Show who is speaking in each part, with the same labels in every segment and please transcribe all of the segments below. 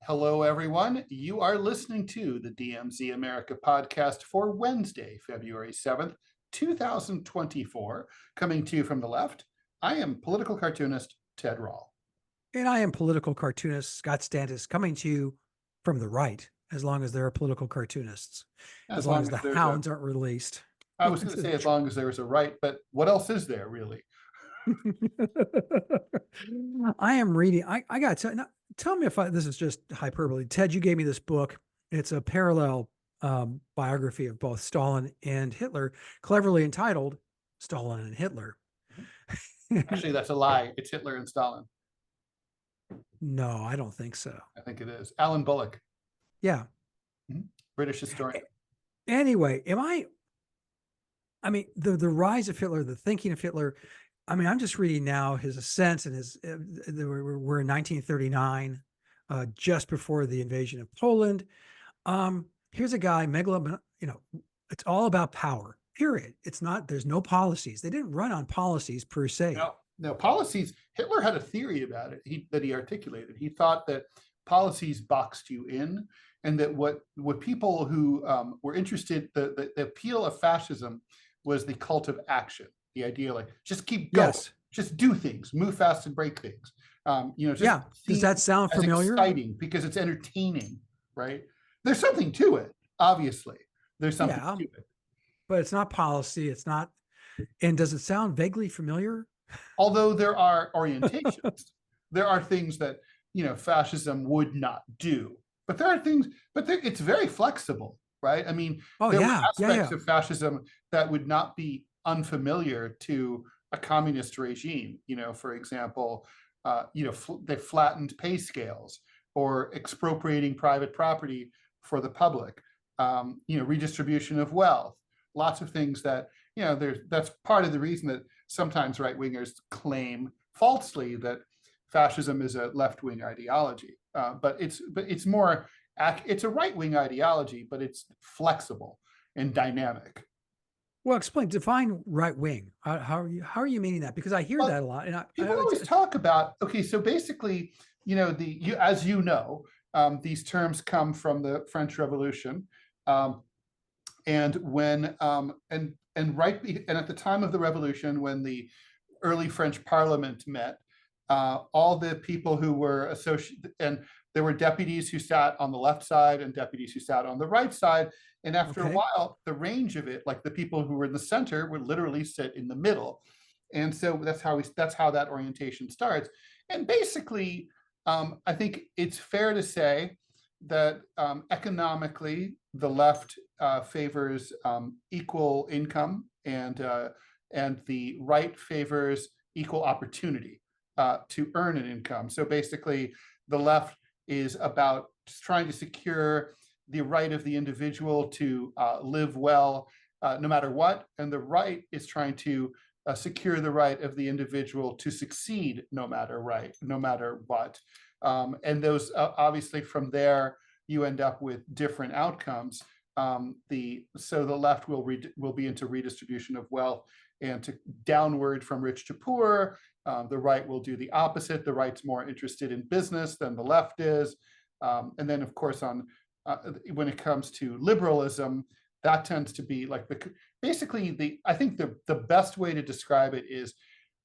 Speaker 1: Hello, everyone. You are listening to the DMZ America podcast for Wednesday, February 7th, 2024. Coming to you from the left, I am political cartoonist Ted Rall.
Speaker 2: And I am political cartoonist Scott Stantis, coming to you from the right, as long as there are political cartoonists, as long as the hounds aren't released.
Speaker 1: I was going to say as long as there's a right, but what else is there really?
Speaker 2: I am reading. I got to tell me if this is just hyperbole. Ted, you gave me this book. It's a parallel biography of both Stalin and Hitler, cleverly entitled Stalin and Hitler.
Speaker 1: Actually, that's a lie. It's Hitler and Stalin.
Speaker 2: No, I don't think so.
Speaker 1: I think it is. Alan Bullock.
Speaker 2: Yeah.
Speaker 1: Mm-hmm. British historian.
Speaker 2: Anyway, I mean, the rise of Hitler, the thinking of Hitler. I mean, I'm just reading now his ascent and his. We're in 1939, just before the invasion of Poland. Here's a guy, it's all about power. Period. It's not. There's no policies. They didn't run on policies per se.
Speaker 1: No policies. Hitler had a theory about it that he articulated. He thought that policies boxed you in, and that what people who were interested, the appeal of fascism was the cult of action. The idea, like, just keep going, just do things, move fast and break things.
Speaker 2: Does that sound familiar?
Speaker 1: Exciting because it's entertaining, right? There's something to it. Obviously, there's something to it,
Speaker 2: but it's not policy. It's not. And does it sound vaguely familiar?
Speaker 1: Although there are orientations, there are things that fascism would not do. But there are things. But it's very flexible, right? I mean, there are aspects of fascism that would not be unfamiliar to a communist regime. For example, they flattened pay scales or expropriating private property for the public. Redistribution of wealth. Lots of things that that's part of the reason that sometimes right-wingers claim falsely that fascism is a left-wing ideology. But it's more. It's a right-wing ideology, but it's flexible and dynamic.
Speaker 2: Well, define right wing. How are you meaning that? Because I hear that a lot, and
Speaker 1: people always talk about. Okay, so basically, as these terms come from the French Revolution, and when and at the time of the Revolution, when the early French Parliament met, all the people who were associated, and there were deputies who sat on the left side and deputies who sat on the right side. And after a while, the range of it, like the people who were in the center would literally sit in the middle. And so that's how that orientation starts. And basically, I think it's fair to say that economically, the left favors equal income, and the right favors equal opportunity to earn an income. So basically, the left is about just trying to secure the right of the individual to live well, no matter what, and the right is trying to secure the right of the individual to succeed, no matter what. And those obviously from there you end up with different outcomes. So the left will be into redistribution of wealth and to downward from rich to poor. The right will do the opposite. The right's more interested in business than the left is. And then, of course, when it comes to liberalism, that tends to be like I think the best way to describe it is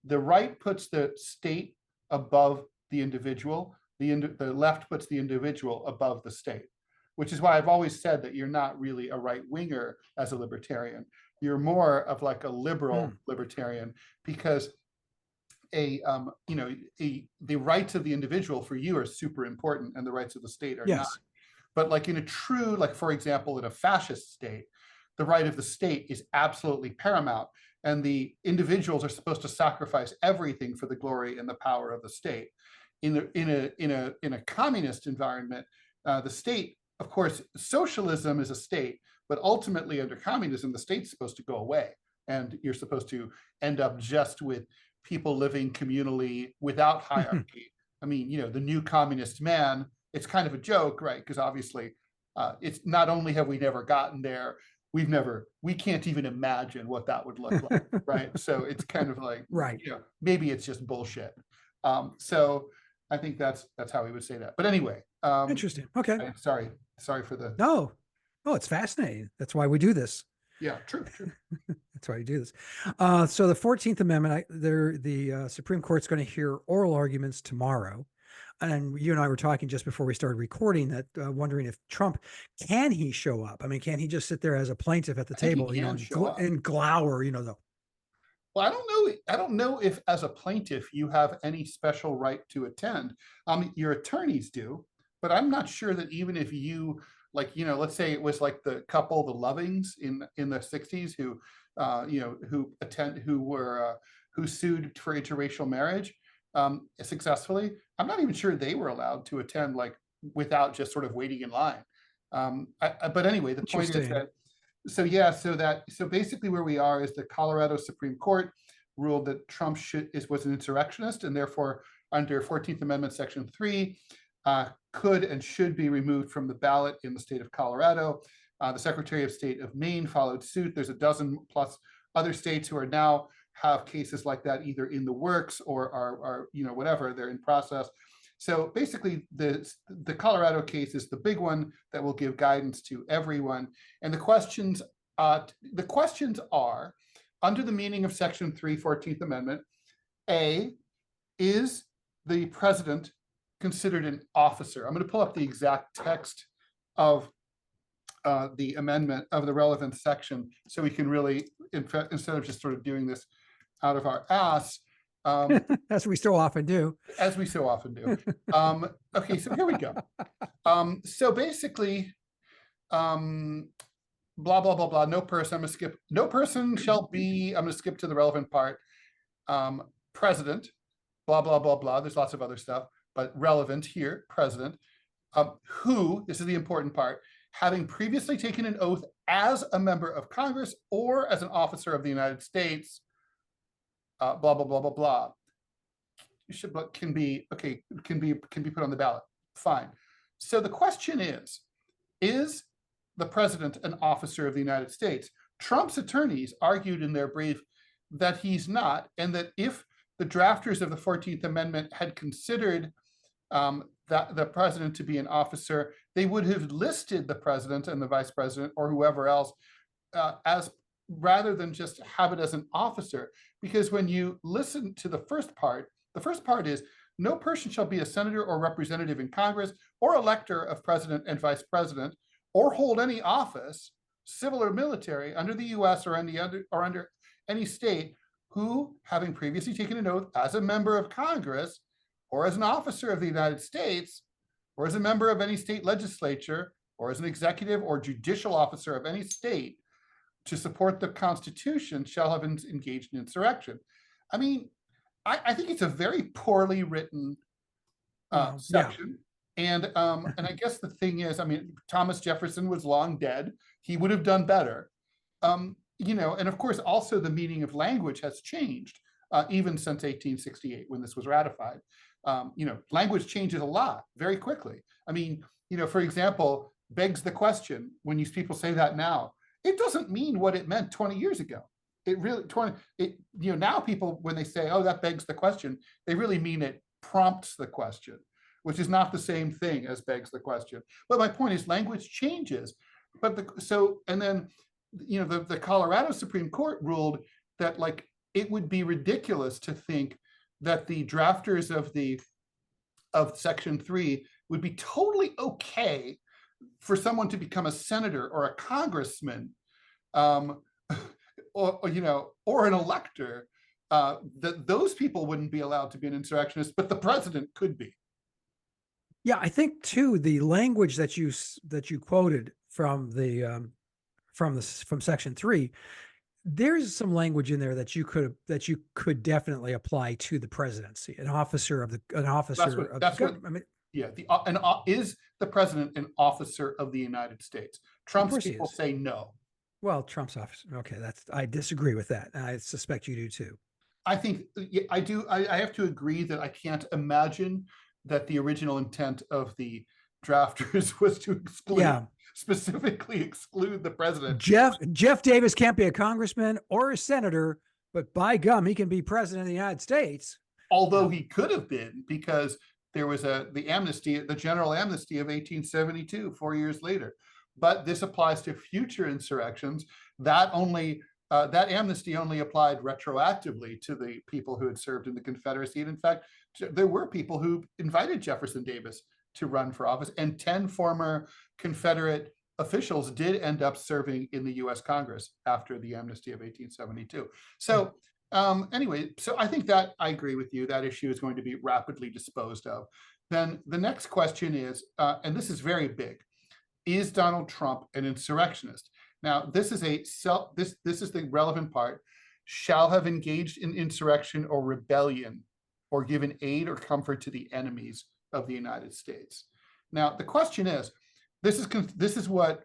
Speaker 1: the right puts the state above the individual. The left puts the individual above the state, which is why I've always said that you're not really a right winger as a libertarian. You're more of like a liberal libertarian, because the rights of the individual for you are super important and the rights of the state are not. But like in a true, like for example, in a fascist state, the right of the state is absolutely paramount, and the individuals are supposed to sacrifice everything for the glory and the power of the state. In a communist environment, the state, of course, socialism is a state, but ultimately under communism, the state's supposed to go away, and you're supposed to end up just with people living communally without hierarchy. I mean, the new communist man. It's kind of a joke, right? Because obviously, it's not only have we never gotten there, we can't even imagine what that would look like, right? So it's kind of like, maybe it's just bullshit. So I think that's how he would say that. But anyway,
Speaker 2: Interesting. Okay.
Speaker 1: sorry for the.
Speaker 2: No, it's fascinating. That's why we do this.
Speaker 1: Yeah, true.
Speaker 2: That's why you do this. So the 14th Amendment, the Supreme Court's going to hear oral arguments tomorrow. And you and I were talking just before we started recording that, wondering if Trump, can he show up? I mean, can he just sit there as a plaintiff at the table, and glower,
Speaker 1: Well, I don't know if as a plaintiff you have any special right to attend. Your attorneys do, but I'm not sure that even if you, like, let's say it was like the couple, the Lovings in the 60s who who sued for interracial marriage successfully. I'm not even sure they were allowed to attend, like, without just sort of waiting in line. But anyway, the point is that, so basically where we are is the Colorado Supreme Court ruled that Trump was an insurrectionist, and therefore under 14th Amendment Section 3 could and should be removed from the ballot in the state of Colorado. The Secretary of State of Maine followed suit. There's a dozen plus other states who are now have cases like that either in the works or are whatever, they're in process. So basically the Colorado case is the big one that will give guidance to everyone. And the questions are, under the meaning of Section 3, 14th Amendment, A, is the president considered an officer? I'm going to pull up the exact text of the amendment of the relevant section so we can really, instead of just sort of doing this out of our ass.
Speaker 2: As we so often do.
Speaker 1: As we so often do. Okay, so here we go. So basically, blah, blah, blah, blah, no person, I'm gonna skip, no person shall be, I'm gonna skip to the relevant part. President, blah, blah, blah, blah, there's lots of other stuff, but relevant here, president, who, this is the important part, having previously taken an oath as a member of Congress or as an officer of the United States, blah, blah, blah, blah, blah, can be put on the ballot. Fine. So the question is the president an officer of the United States? Trump's attorneys argued in their brief that he's not, and that if the drafters of the 14th Amendment had considered that the president to be an officer, they would have listed the president and the vice president or whoever else as, rather than just have it as an officer. Because when you listen to the first part is, no person shall be a senator or representative in Congress or elector of president and vice president or hold any office, civil or military, under the US or under any state, who, having previously taken an oath as a member of Congress or as an officer of the United States or as a member of any state legislature or as an executive or judicial officer of any state to support the Constitution, shall have engaged in insurrection. I mean, I think it's a very poorly written section. And I guess the thing is, I mean, Thomas Jefferson was long dead. He would have done better. And of course, also the meaning of language has changed, even since 1868, when this was ratified. Language changes a lot very quickly. I mean, for example, begs the question, when people say that now, it doesn't mean what it meant 20 years ago. It really, now people, when they say, oh, that begs the question, they really mean it prompts the question, which is not the same thing as begs the question. But my point is, language changes. But the Colorado Supreme Court ruled that, like, it would be ridiculous to think that the drafters of Section 3 would be totally okay for someone to become a senator or a congressman, or an elector, that those people wouldn't be allowed to be an insurrectionist, but the president could be.
Speaker 2: Yeah, I think too, the language that you quoted from from Section 3, there's some language in there that you could definitely apply to the presidency, an officer of the government. I mean,
Speaker 1: yeah, is the president an officer of the United States? Trump's people say no.
Speaker 2: Well, Trump's officer. Okay, I disagree with that. I suspect you do too.
Speaker 1: I think I do. I have to agree that I can't imagine that the original intent of the drafters was to specifically exclude the president.
Speaker 2: Jeff Davis can't be a congressman or a senator, but by gum, he can be president of the United States.
Speaker 1: Although he could have been, because there was the amnesty, the general amnesty of 1872, 4 years later. But this applies to future insurrections. That amnesty only applied retroactively to the people who had served in the Confederacy. And in fact, there were people who invited Jefferson Davis to run for office, and 10 former Confederate officials did end up serving in the US Congress after the amnesty of 1872. So anyway, so I think that I agree with you, that issue is going to be rapidly disposed of. Then the next question is, and this is very big, is Donald Trump an insurrectionist? Now, this is this is the relevant part. Shall have engaged in insurrection or rebellion, or given aid or comfort to the enemies of the United States. Now, the question is, this is what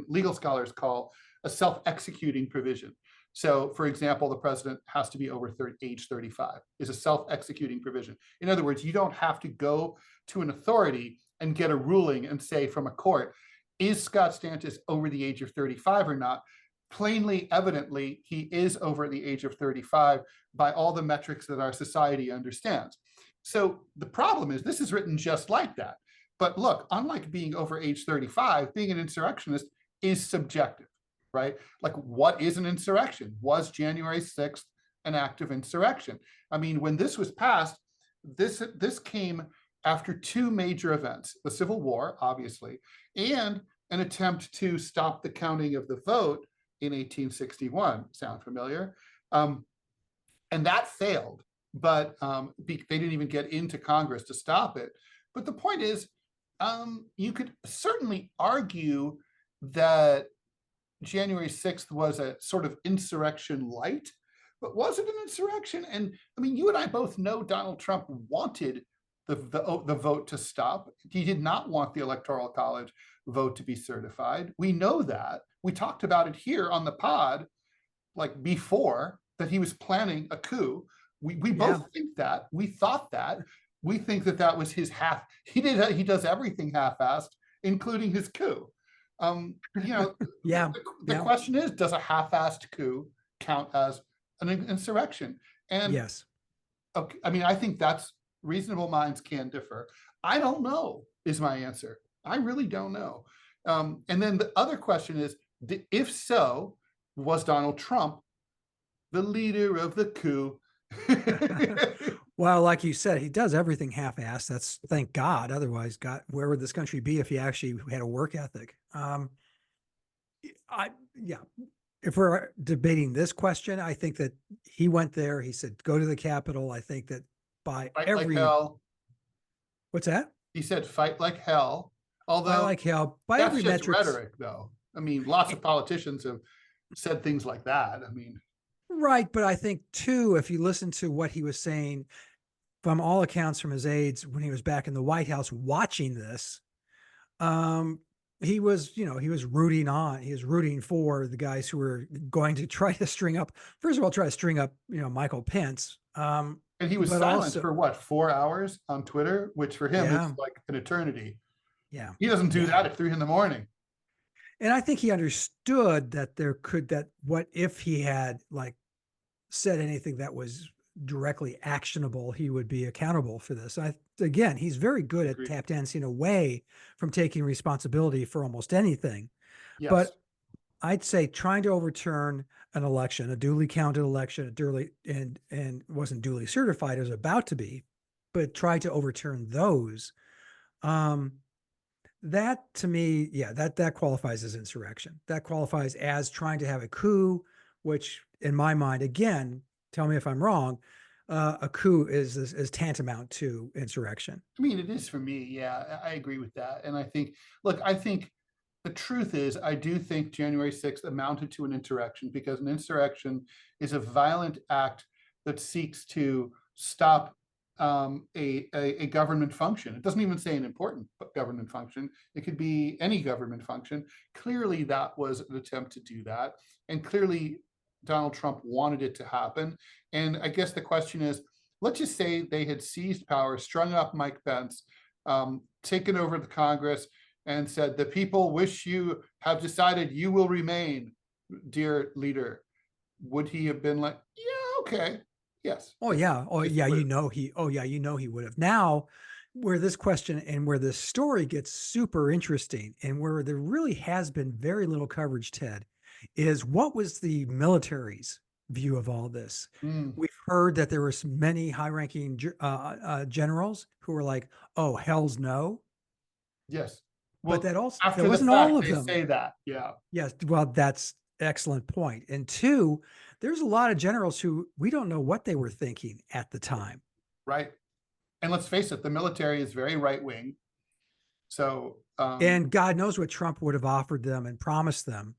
Speaker 1: legal scholars call a self-executing provision. So, for example, the president has to be over age 35, is a self-executing provision. In other words, you don't have to go to an authority and get a ruling and say from a court, is Scott Stantis over the age of 35 or not? Plainly, evidently, he is over the age of 35 by all the metrics that our society understands. So the problem is, this is written just like that. But look, unlike being over age 35, being an insurrectionist is subjective, right? Like, what is an insurrection? Was January 6th an act of insurrection? I mean, when this was passed, this came after two major events, the Civil War, obviously, and an attempt to stop the counting of the vote in 1861. Sound familiar? And that failed, but they didn't even get into Congress to stop it. But the point is, you could certainly argue that January 6th was a sort of insurrection light, but was it an insurrection? And I mean, you and I both know Donald Trump wanted the vote to stop. He did not want the Electoral College vote to be certified. We know that. We talked about it here on the pod, like before, that he was planning a coup. We both think that. We thought that. We think that was his he does everything half-assed, including his coup. You know, the question is, does a half-assed coup count as an insurrection? And yes, okay, I mean, I think that's reasonable minds can differ. I don't know is my answer. I really don't know. And then the other question is, if so, was Donald Trump the leader of the coup?
Speaker 2: Well, like you said, he does everything half-assed. That's, thank God. Otherwise, God, where would this country be if he actually had a work ethic? If we're debating this question, I think that he went there. He said, "Go to the Capitol." I think that by
Speaker 1: fight
Speaker 2: every
Speaker 1: like hell.
Speaker 2: What's that?
Speaker 1: He said, "Fight like hell." Although,
Speaker 2: fight like hell. By
Speaker 1: that's
Speaker 2: every
Speaker 1: just
Speaker 2: metric,
Speaker 1: rhetoric, though. I mean, lots of politicians have said things like that. I mean,
Speaker 2: right. But I think too, if you listen to what he was saying, from all accounts from his aides when he was back in the White House watching this, he was, he was rooting on. He was rooting for the guys who were going to try to string up. First of all, try to string up, Michael Pence.
Speaker 1: And he was silent for what, 4 hours on Twitter, which for him is like an eternity.
Speaker 2: Yeah,
Speaker 1: he doesn't do that at 3 a.m.
Speaker 2: And I think he understood that what if he had like said anything that was directly actionable, he would be accountable for this. Again, he's very good at tap dancing away from taking responsibility for almost anything. Yes. But I'd say trying to overturn an election, a duly counted election, and wasn't duly certified, it was about to be, but try to overturn those. That to me, that qualifies as insurrection. That qualifies as trying to have a coup, which in my mind, again, tell me if I'm wrong, a coup is tantamount to insurrection.
Speaker 1: I mean, it is for me. Yeah, I agree with that. And I think the truth is, I do think January 6th amounted to an insurrection, because an insurrection is a violent act that seeks to stop a government function. It doesn't even say an important government function. It could be any government function. Clearly, that was an attempt to do that. And clearly, Donald Trump wanted it to happen. And I guess the question is, let's just say they had seized power, strung up Mike Pence, taken over the Congress, and said, "The people wish you have decided you will remain, dear leader." Would he have been like, "Yeah, okay, Yes.
Speaker 2: Oh yeah. Oh
Speaker 1: It's
Speaker 2: yeah.
Speaker 1: clear.
Speaker 2: He would have. Now, where this question and where this story gets super interesting and where there really has been very little coverage, Ted, is what was the military's view of all this?
Speaker 1: Mm,
Speaker 2: We've heard that there were some many high-ranking generals who were like, "Oh, hell's no,"
Speaker 1: yes.
Speaker 2: but
Speaker 1: Well,
Speaker 2: that also that
Speaker 1: after the
Speaker 2: wasn't all
Speaker 1: fact,
Speaker 2: of
Speaker 1: they
Speaker 2: them.
Speaker 1: say that. Yeah.
Speaker 2: Yes, well, that's excellent point. And two, there's a lot of generals who we don't know what they were thinking at the time.
Speaker 1: Right. And let's face it, the military is very right wing. So,
Speaker 2: And God knows what Trump would have offered them and promised them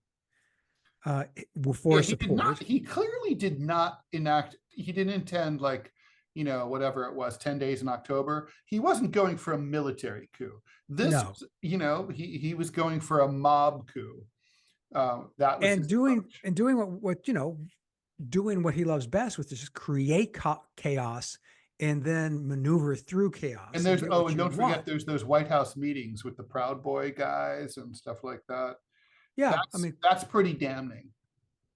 Speaker 2: uh,
Speaker 1: yeah,
Speaker 2: for
Speaker 1: he did not,
Speaker 2: support.
Speaker 1: he clearly did not enact, he didn't intend like, whatever it was, 10 days in October. He wasn't going for a military coup. This
Speaker 2: No.
Speaker 1: was, he was going for a mob coup. That was
Speaker 2: And
Speaker 1: his
Speaker 2: doing
Speaker 1: approach.
Speaker 2: and doing doing what he loves best, which is just create chaos and then maneuver through
Speaker 1: And
Speaker 2: chaos and
Speaker 1: there's,
Speaker 2: get
Speaker 1: oh,
Speaker 2: what
Speaker 1: and
Speaker 2: you
Speaker 1: don't forget,
Speaker 2: want.
Speaker 1: there's those White House meetings with the Proud Boy guys and stuff like that.
Speaker 2: Yeah, I
Speaker 1: That's
Speaker 2: mean,
Speaker 1: that's pretty damning.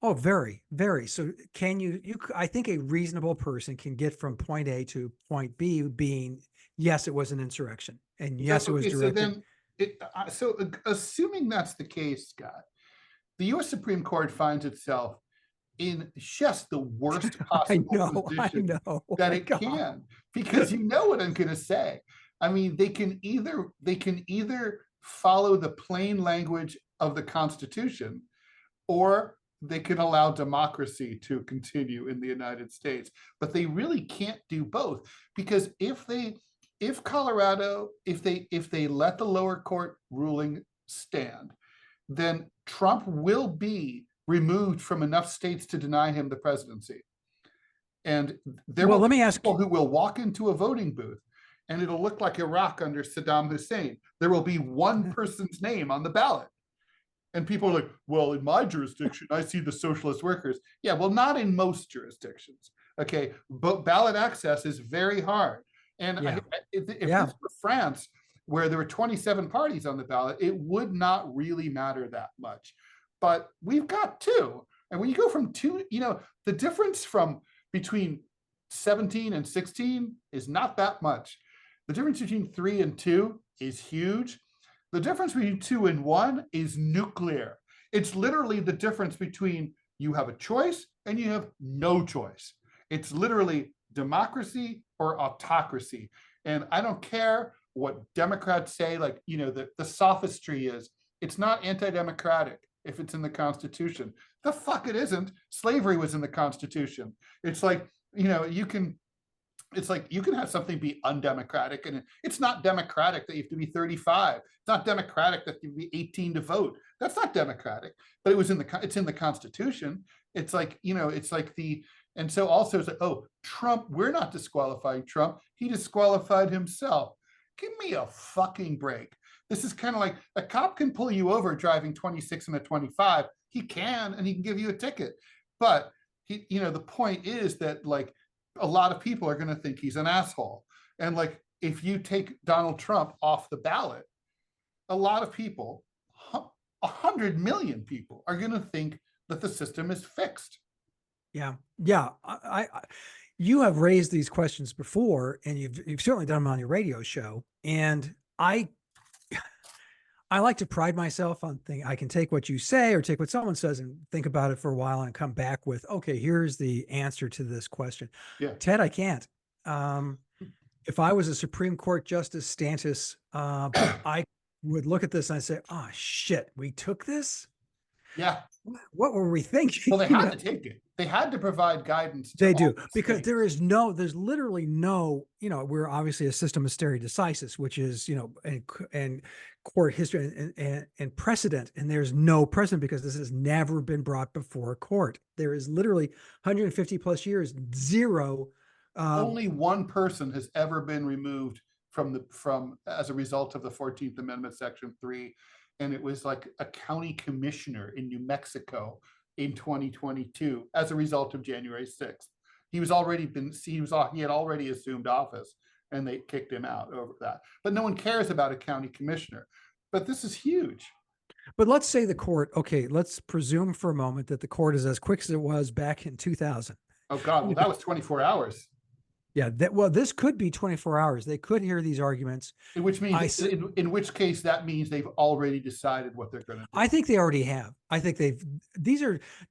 Speaker 2: oh, very, very. So can I think a reasonable person can get from point A to point B being, yes, it was an insurrection. And
Speaker 1: So,
Speaker 2: yes, it was
Speaker 1: okay, so
Speaker 2: directed.
Speaker 1: then, assuming that's the case, Scott, the US Supreme Court finds itself in just the worst possible
Speaker 2: I
Speaker 1: position
Speaker 2: know. Oh
Speaker 1: that
Speaker 2: my
Speaker 1: it
Speaker 2: God.
Speaker 1: can, because you know what I'm going to say. I mean, they can either follow the plain language of the Constitution, or they can allow democracy to continue in the United States. But they really can't do both, because if Colorado, if they let the lower court ruling stand, then Trump will be removed from enough states to deny him the presidency. And there
Speaker 2: Well,
Speaker 1: will
Speaker 2: let
Speaker 1: be
Speaker 2: me ask
Speaker 1: people
Speaker 2: you.
Speaker 1: who will walk into a voting booth and it'll look like Iraq under Saddam Hussein. There will be one person's name on the ballot. And people are like, well, in my jurisdiction, I see the socialist workers. Yeah, well, not in most jurisdictions. Okay, but ballot access is very hard. And
Speaker 2: Yeah.
Speaker 1: if
Speaker 2: Yeah.
Speaker 1: this were France, where there were 27 parties on the ballot, it would not really matter that much. But we've got two. And when you go from two, the difference from between 17 and 16 is not that much. The difference between 3 and 2 is huge. The difference between 2 and 1 is nuclear. It's literally the difference between you have a choice and you have no choice. It's literally democracy or autocracy. And I don't care what Democrats say, like, the sophistry is it's not anti-democratic if it's in the Constitution. The fuck it isn't. Slavery was in the Constitution. It's like, you can have something be undemocratic, and it's not democratic that you have to be 35. It's not democratic that you have to be 18 to vote. That's not democratic, but it's in the Constitution. It's like, and so also it's like, oh, Trump, we're not disqualifying Trump. He disqualified himself. Give me a fucking break. This is kind of like a cop can pull you over driving 26 and a 25. He can, and he can give you a ticket. But the point is that, like, a lot of people are going to think he's an asshole. And like, if you take Donald Trump off the ballot, a lot of people, 100 million people, are going to think that the system is fixed.
Speaker 2: Yeah. Yeah. You have raised these questions before, and you've certainly done them on your radio show. And I like to pride myself on I can take what you say or take what someone says and think about it for a while and come back with, okay, here's the answer to this question.
Speaker 1: Yeah.
Speaker 2: Ted, I can't. If I was a Supreme Court Justice Stantis, I would look at this and I'd say, oh shit, we took this.
Speaker 1: Yeah.
Speaker 2: What were we thinking?
Speaker 1: Well, they had to take it. They had to provide guidance.
Speaker 2: They do, because there's literally no, we're obviously a system of stare decisis, which is, and court history and precedent. And there's no precedent because this has never been brought before a court. There is literally 150 plus years, zero.
Speaker 1: Only one person has ever been removed from as a result of the 14th Amendment, Section 3. And it was like a county commissioner in New Mexico in 2022 as a result of January 6th. He had already assumed office, and they kicked him out over that. But no one cares about a county commissioner. But this is huge.
Speaker 2: But let's say the court, okay, let's presume for a moment that the court is as quick as it was back in 2000.
Speaker 1: Oh God, well, that was 24 hours.
Speaker 2: Yeah, well, this could be 24 hours. They could hear these arguments.
Speaker 1: Which means, in which case, that means they've already decided what they're going to do.
Speaker 2: I think they already have. I think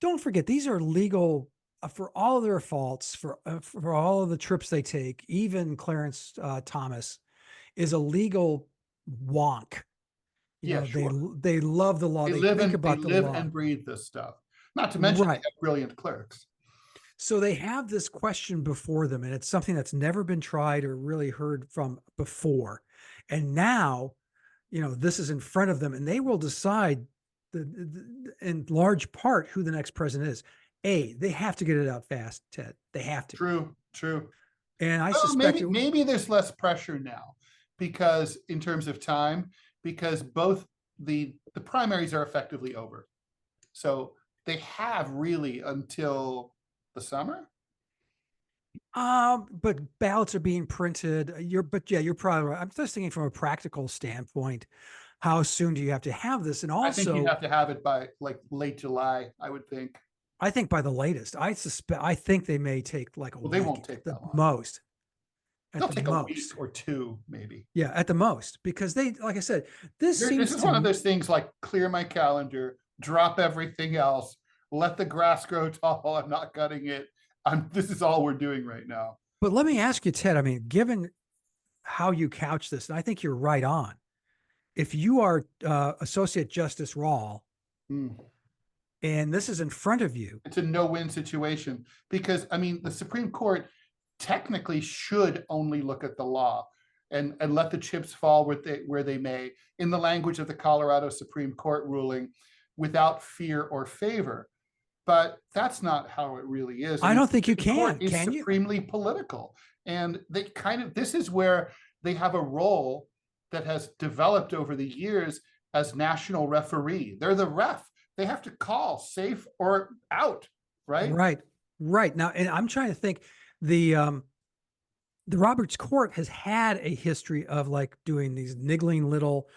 Speaker 2: don't forget, these are legal for all of their faults, for all of the trips they take. Even Clarence Thomas is a legal wonk. They love the law. They think about the law. They live
Speaker 1: and breathe this stuff. Not to mention they have brilliant clerks.
Speaker 2: So they have this question before them, and it's something that's never been tried or really heard from before. And now, this is in front of them, and they will decide in large part who the next president is. They have to get it out fast, Ted. They have to.
Speaker 1: True.
Speaker 2: And I suspect
Speaker 1: maybe there's less pressure now because in terms of time, because both the primaries are effectively over. So they have really until the summer.
Speaker 2: But ballots are being printed. You're probably right. I'm just thinking from a practical standpoint, how soon do you have to have this? And also, I
Speaker 1: think you have to have it by like late July, I would think.
Speaker 2: I think by the latest. I think they may take like a week.
Speaker 1: They won't take
Speaker 2: the
Speaker 1: that long.
Speaker 2: Most.
Speaker 1: They'll take a week or two, maybe.
Speaker 2: Yeah, at the most, because they, like I said, this is
Speaker 1: one of those things like clear my calendar, drop everything else, let the grass grow tall. I'm not cutting it. This is all we're doing right now.
Speaker 2: But let me ask you, Ted, I mean, given how you couch this, and I think you're right on. If you are Associate Justice Rall, and this is in front of you,
Speaker 1: it's a no-win situation because, I mean, the Supreme Court technically should only look at the law and let the chips fall where they may, in the language of the Colorado Supreme Court ruling, without fear or favor. But that's not how it really is.
Speaker 2: I don't think you can.
Speaker 1: It's supremely political. And this is where they have a role that has developed over the years as national referee. They're the ref. They have to call safe or out, right?
Speaker 2: Right. Now, and I'm trying to think, the Roberts Court has had a history of like doing these niggling little,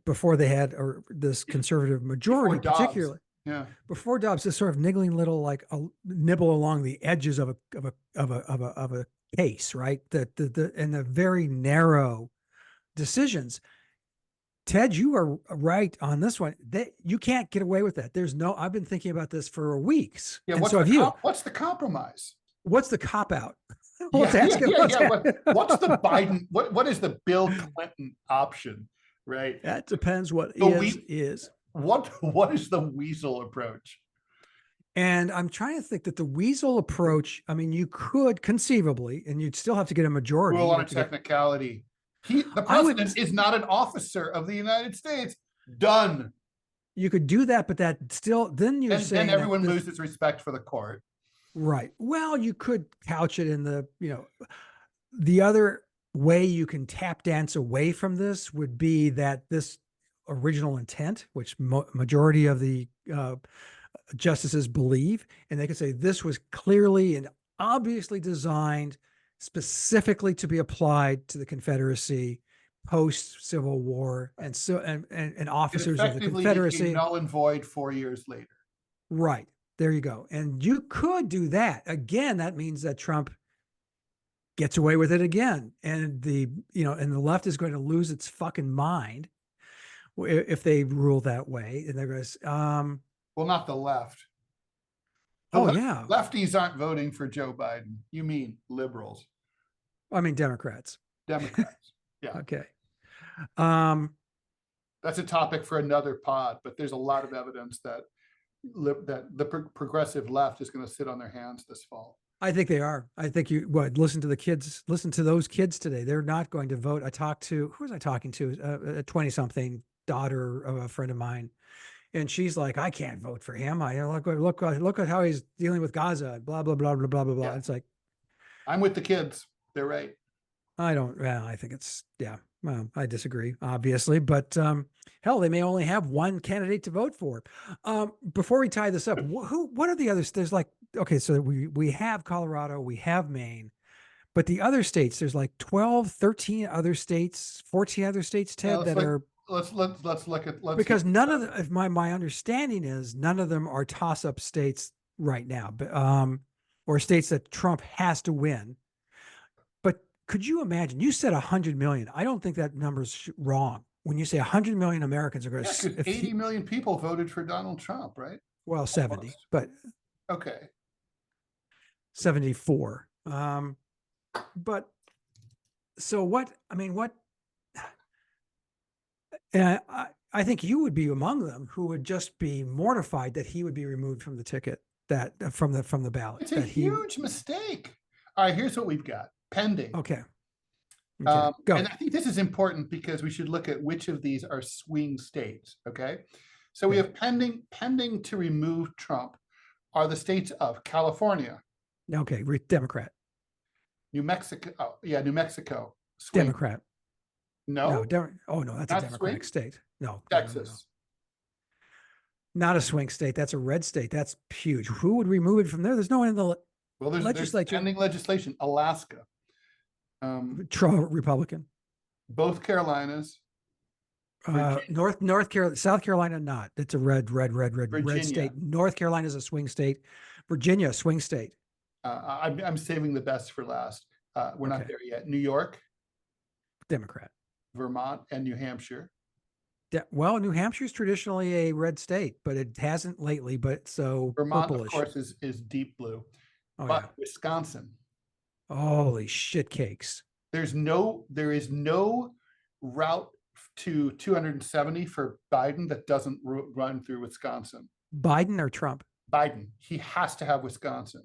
Speaker 2: before they had this conservative majority, particularly.
Speaker 1: Yeah.
Speaker 2: Before Dobbs, this sort of niggling little like a nibble along the edges of a case, right? And the very narrow decisions. Ted, you are right on this one. You can't get away with that. I've been thinking about this for weeks.
Speaker 1: Yeah. What's the compromise?
Speaker 2: What's the cop out?
Speaker 1: What's the Biden? What is the Bill Clinton option? Right.
Speaker 2: That depends what is.
Speaker 1: What is the weasel approach?
Speaker 2: And I'm trying to think that the weasel approach, I mean, you could conceivably, and you'd still have to get a majority.
Speaker 1: Rule on a technicality. The president is not an officer of the United States. Done.
Speaker 2: You could do that, but that still, then you're saying
Speaker 1: then everyone loses respect for the court.
Speaker 2: Right. Well, you could couch it in the other way you can tap dance away from this would be that this original intent, which majority of the justices believe, and they could say this was clearly and obviously designed specifically to be applied to the Confederacy post Civil War, and officers of the Confederacy
Speaker 1: null and void 4 years later.
Speaker 2: Right. There you go. And you could do that. Again, that means that Trump gets away with it again. And the left is going to lose its fucking mind if they rule that way. And they're going to,
Speaker 1: well, not the left.
Speaker 2: Yeah.
Speaker 1: Lefties aren't voting for Joe Biden. You mean liberals.
Speaker 2: I mean, Democrats.
Speaker 1: Yeah.
Speaker 2: Okay.
Speaker 1: That's a topic for another pod, but there's a lot of evidence that the progressive left is going to sit on their hands this fall.
Speaker 2: I think they are. I think listen to the kids, listen to those kids today. They're not going to vote. Who was I talking to? A 20-something daughter of a friend of mine. And she's like, I can't vote for him. Look at how he's dealing with Gaza, blah, blah, blah, blah, blah, blah, blah. Yeah. It's like,
Speaker 1: I'm with the kids. They're right.
Speaker 2: I think it's, well, I disagree, obviously, but hell, they may only have one candidate to vote for. Before we tie this up, what are the others? There's like, okay, so we have Colorado, we have Maine, but the other states, there's like 12, 13 other states, 14 other states, Ted,
Speaker 1: let's look at,
Speaker 2: because none of them, if my understanding is none of them are toss-up states right now, but, or states that Trump has to win. But could you imagine? You said 100 million. I don't think that number's wrong. When you say 100 million Americans are going
Speaker 1: Yeah,
Speaker 2: to,
Speaker 1: because 80 million people voted for Donald Trump, right?
Speaker 2: well, 70,
Speaker 1: Almost.
Speaker 2: but
Speaker 1: Okay.
Speaker 2: 74. But so what? I mean, what? And I think you would be among them who would just be mortified that he would be removed from the ticket, that from the ballot.
Speaker 1: It's a
Speaker 2: that
Speaker 1: huge mistake. All right, here's what we've got pending.
Speaker 2: Okay.
Speaker 1: Go.
Speaker 2: Go.
Speaker 1: And I think this is important because we should look at which of these are swing states. Okay. So we have pending to remove Trump are the states of California.
Speaker 2: Okay. Democrat.
Speaker 1: New Mexico. Oh, yeah, New Mexico. Swing.
Speaker 2: Democrat.
Speaker 1: No.
Speaker 2: Oh no, that's
Speaker 1: Not
Speaker 2: a Democratic
Speaker 1: swing?
Speaker 2: state. No.
Speaker 1: Texas.
Speaker 2: No. Not a swing state. That's a red state. That's huge. Who would remove it from there? There's no one in the
Speaker 1: Well, there's
Speaker 2: legislature.
Speaker 1: pending legislation. Alaska.
Speaker 2: Republican.
Speaker 1: Both Carolinas.
Speaker 2: North Carolina, South Carolina, not. It's a red state. North Carolina is a swing state. Virginia, a swing state.
Speaker 1: I'm saving the best for last. We're not there yet. New York,
Speaker 2: Democrat.
Speaker 1: Vermont, and New Hampshire.
Speaker 2: Well, New Hampshire is traditionally a red state, but it hasn't lately. But so
Speaker 1: Vermont,
Speaker 2: purplish.
Speaker 1: of course, is deep blue.
Speaker 2: Oh,
Speaker 1: but
Speaker 2: yeah.
Speaker 1: Wisconsin.
Speaker 2: Holy shit cakes.
Speaker 1: There is no route to 270 for Biden that doesn't run through Wisconsin.
Speaker 2: Biden or Trump?
Speaker 1: Biden. He has to have Wisconsin.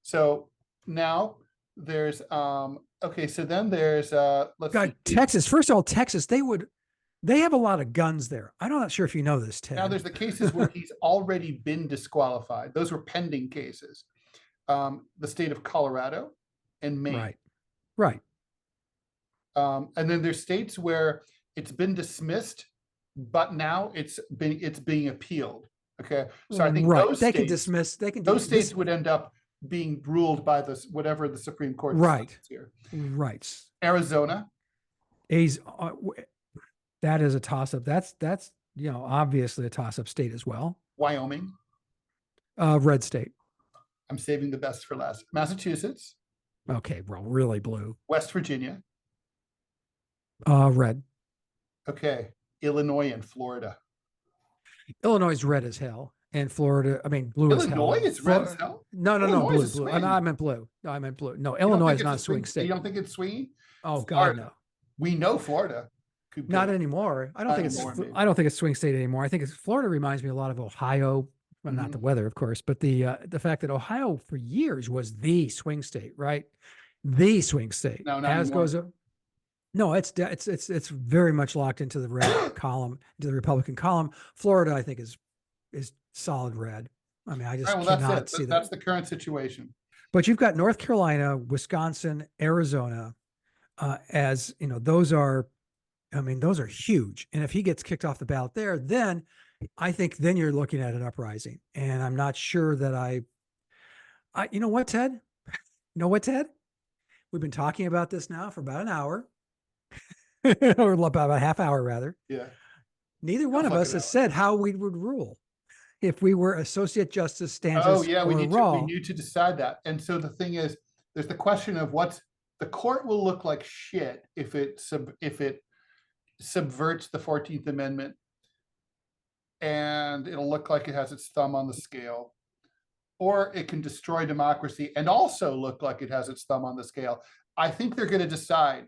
Speaker 1: So now there's okay, so then there's let's see.
Speaker 2: Texas. First of all, Texas, they have a lot of guns there. I'm not sure if you know this, Ted.
Speaker 1: Now there's the cases where he's already been disqualified. Those were pending cases. The state of Colorado and Maine.
Speaker 2: Right.
Speaker 1: And then there's states where it's been dismissed, but now it's being appealed. Okay. So I think those
Speaker 2: they
Speaker 1: states,
Speaker 2: can dismiss.
Speaker 1: Those states would end up being ruled by whatever the Supreme Court
Speaker 2: decides
Speaker 1: here.
Speaker 2: Right.
Speaker 1: Arizona.
Speaker 2: That is a toss-up. That's obviously a toss-up state as well.
Speaker 1: Wyoming.
Speaker 2: Red state.
Speaker 1: I'm saving the best for last. Massachusetts.
Speaker 2: Okay, well, really blue.
Speaker 1: West Virginia.
Speaker 2: Red.
Speaker 1: Okay. Illinois and Florida.
Speaker 2: Illinois is red as hell. And Florida, I mean, blue as hell.
Speaker 1: Illinois is red as hell?
Speaker 2: No, blue. I meant blue. No, Illinois is not a swing state.
Speaker 1: You don't think it's swingy?
Speaker 2: Oh, God, no.
Speaker 1: We know Florida.
Speaker 2: Not anymore. I don't think it's swing state anymore. I think Florida reminds me a lot of Ohio. Well, not the weather, of course, but the fact that Ohio for years was the swing state, right? The swing state.
Speaker 1: No, not anymore.
Speaker 2: No, it's very much locked into the red column, into the Republican column. Florida, I think, is solid red. I mean, I just cannot see that.
Speaker 1: That's the current situation.
Speaker 2: But you've got North Carolina, Wisconsin, Arizona, as you know, those are huge. And if he gets kicked off the ballot there, then I think then you're looking at an uprising. And I'm not sure that you know what, Ted? We've been talking about this now for about an hour. Or about a half hour, rather.
Speaker 1: Yeah.
Speaker 2: Neither one of us has said how we would rule if we were Associate Justice Stantis.
Speaker 1: Oh yeah, we
Speaker 2: Rall.
Speaker 1: need to decide that. And so the thing is, there's the question of the court will look like shit if it subverts the 14th Amendment, and it'll look like it has its thumb on the scale, or it can destroy democracy and also look like it has its thumb on the scale. I think they're going to decide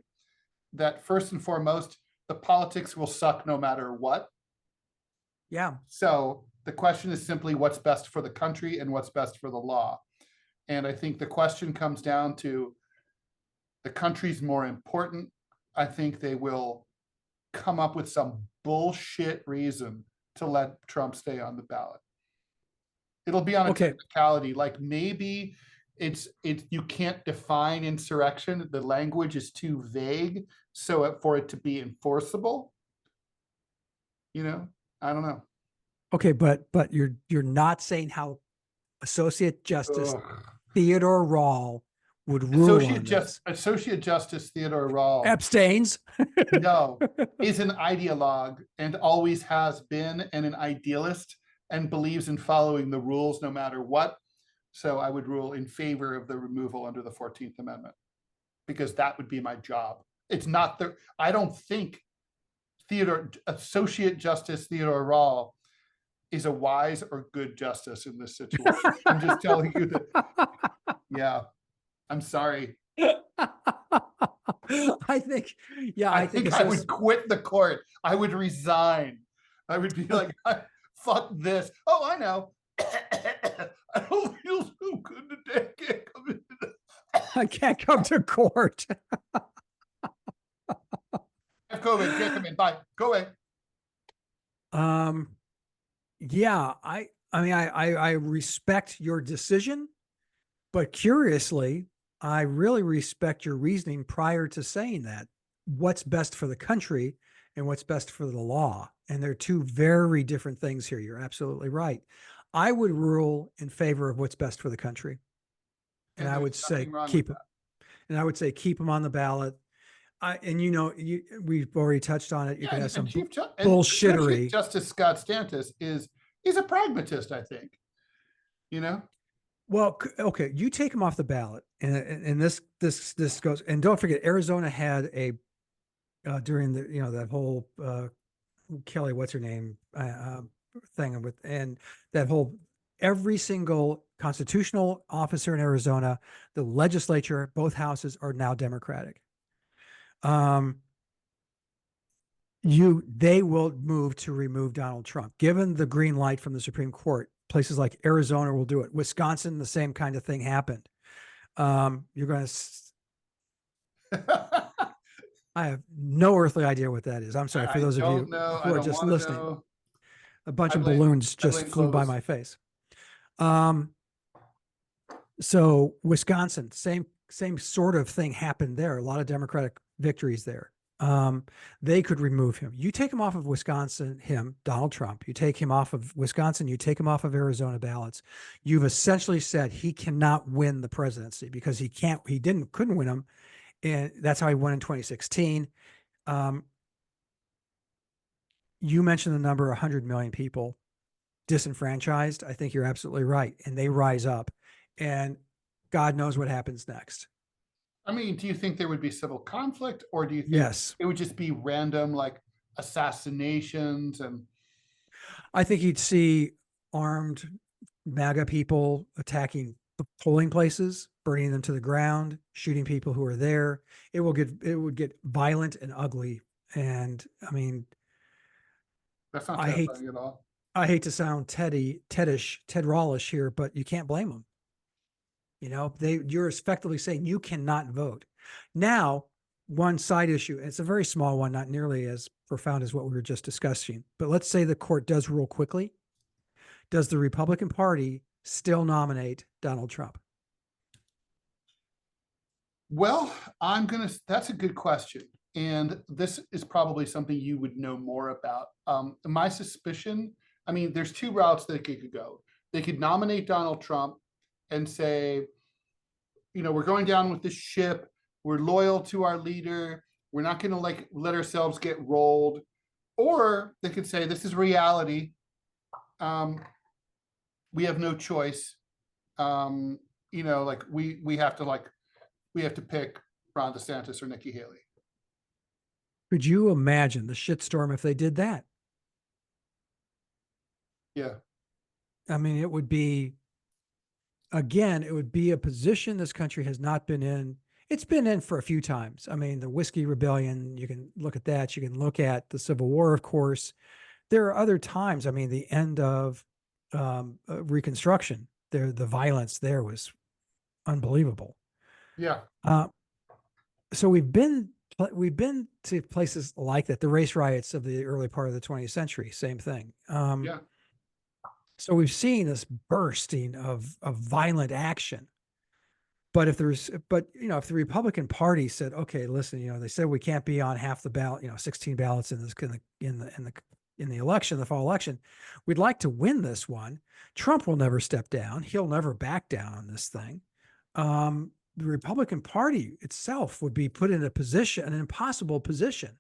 Speaker 1: that first and foremost, the politics will suck no matter what.
Speaker 2: Yeah.
Speaker 1: So the question is simply what's best for the country and what's best for the law. And I think the question comes down to the country's more important. I think they will come up with some bullshit reason to let Trump stay on the ballot. It'll be on a technicality, like maybe you can't define insurrection. The language is too vague for it to be enforceable. I don't know.
Speaker 2: Okay, but you're not saying how Associate Justice Theodore Rall would rule on this.
Speaker 1: Associate Justice Theodore Rall
Speaker 2: abstains.
Speaker 1: No, is an ideologue and always has been, and an idealist, and believes in following the rules no matter what. So I would rule in favor of the removal under the 14th Amendment, because that would be my job. It's not the, I don't think Associate Justice Theodore Rall is a wise or good justice in this situation. I'm just telling you that, yeah, I'm sorry.
Speaker 2: I think, yeah,
Speaker 1: I think I would quit the court. I would resign. I would be like, fuck this. Oh, I know. I don't feel so good today.
Speaker 2: I can't come to court.
Speaker 1: I have COVID. Can't come in. Bye. Go away.
Speaker 2: Yeah, I mean, I respect your decision, but curiously, I really respect your reasoning prior to saying that. What's best for the country and what's best for the law. And they're two very different things here. You're absolutely right. I would rule in favor of what's best for the country. And I would say keep them. And I would say keep them on the ballot. And you know, we've already touched on it. You can have some bullshittery.
Speaker 1: Justice Scott Stantis he's a pragmatist, I think. You know.
Speaker 2: Well, okay, you take him off the ballot, and this goes. And don't forget, Arizona had a during the that whole Kelly, what's her name, thing with, and that whole every single constitutional officer in Arizona, the legislature, both houses are now Democratic. They will move to remove Donald Trump, given the green light from the Supreme Court. Places like Arizona will do it. Wisconsin, the same kind of thing happened. You're going to. I have no earthly idea what that is. I'm sorry for those of you who are just listening. A bunch of balloons just flew by my face. So Wisconsin, same sort of thing happened there. A lot of Democratic victories there. They could remove him. You take him off of Wisconsin, Donald Trump, you take him off of Wisconsin, you take him off of Arizona ballots. You've essentially said he cannot win the presidency because couldn't win him. And that's how he won in 2016. You mentioned the number 100 million people disenfranchised. I think you're absolutely right. And they rise up and God knows what happens next.
Speaker 1: I mean, do you think there would be civil conflict, or do you think it would just be random, like assassinations? And
Speaker 2: I think you'd see armed MAGA people attacking polling places, burning them to the ground, shooting people who are there. It would get violent and ugly. And I mean,
Speaker 1: that's not terrifying at all.
Speaker 2: I hate to sound Ted Rallish here, but you can't blame them. You're effectively saying you cannot vote. Now, one side issue, it's a very small one, not nearly as profound as what we were just discussing, but let's say the court does rule quickly. Does the Republican Party still nominate Donald Trump?
Speaker 1: Well, that's a good question. And this is probably something you would know more about. My suspicion, I mean, there's two routes that they could go. They could nominate Donald Trump and say, we're going down with this ship. We're loyal to our leader. We're not going to let ourselves get rolled. Or they could say, this is reality. We have no choice. We have to pick Ron DeSantis or Nikki Haley.
Speaker 2: Could you imagine the shitstorm if they did that?
Speaker 1: Yeah.
Speaker 2: I mean, it would be a position this country has not been in. It's been in for a few times. I mean, the Whiskey Rebellion, you can look at that. You can look at the Civil War, of course. There are other times. I mean, the end of Reconstruction, the violence there was unbelievable.
Speaker 1: Yeah.
Speaker 2: So we've been to places like that. The race riots of the early part of the 20th century, same thing.
Speaker 1: Yeah.
Speaker 2: So we've seen this bursting of violent action. But if the Republican Party said, okay, listen, they said we can't be on half the ballot, 16 ballots in the election, the fall election. We'd like to win this one. Trump will never step down. He'll never back down on this thing. The Republican Party itself would be put in an impossible position.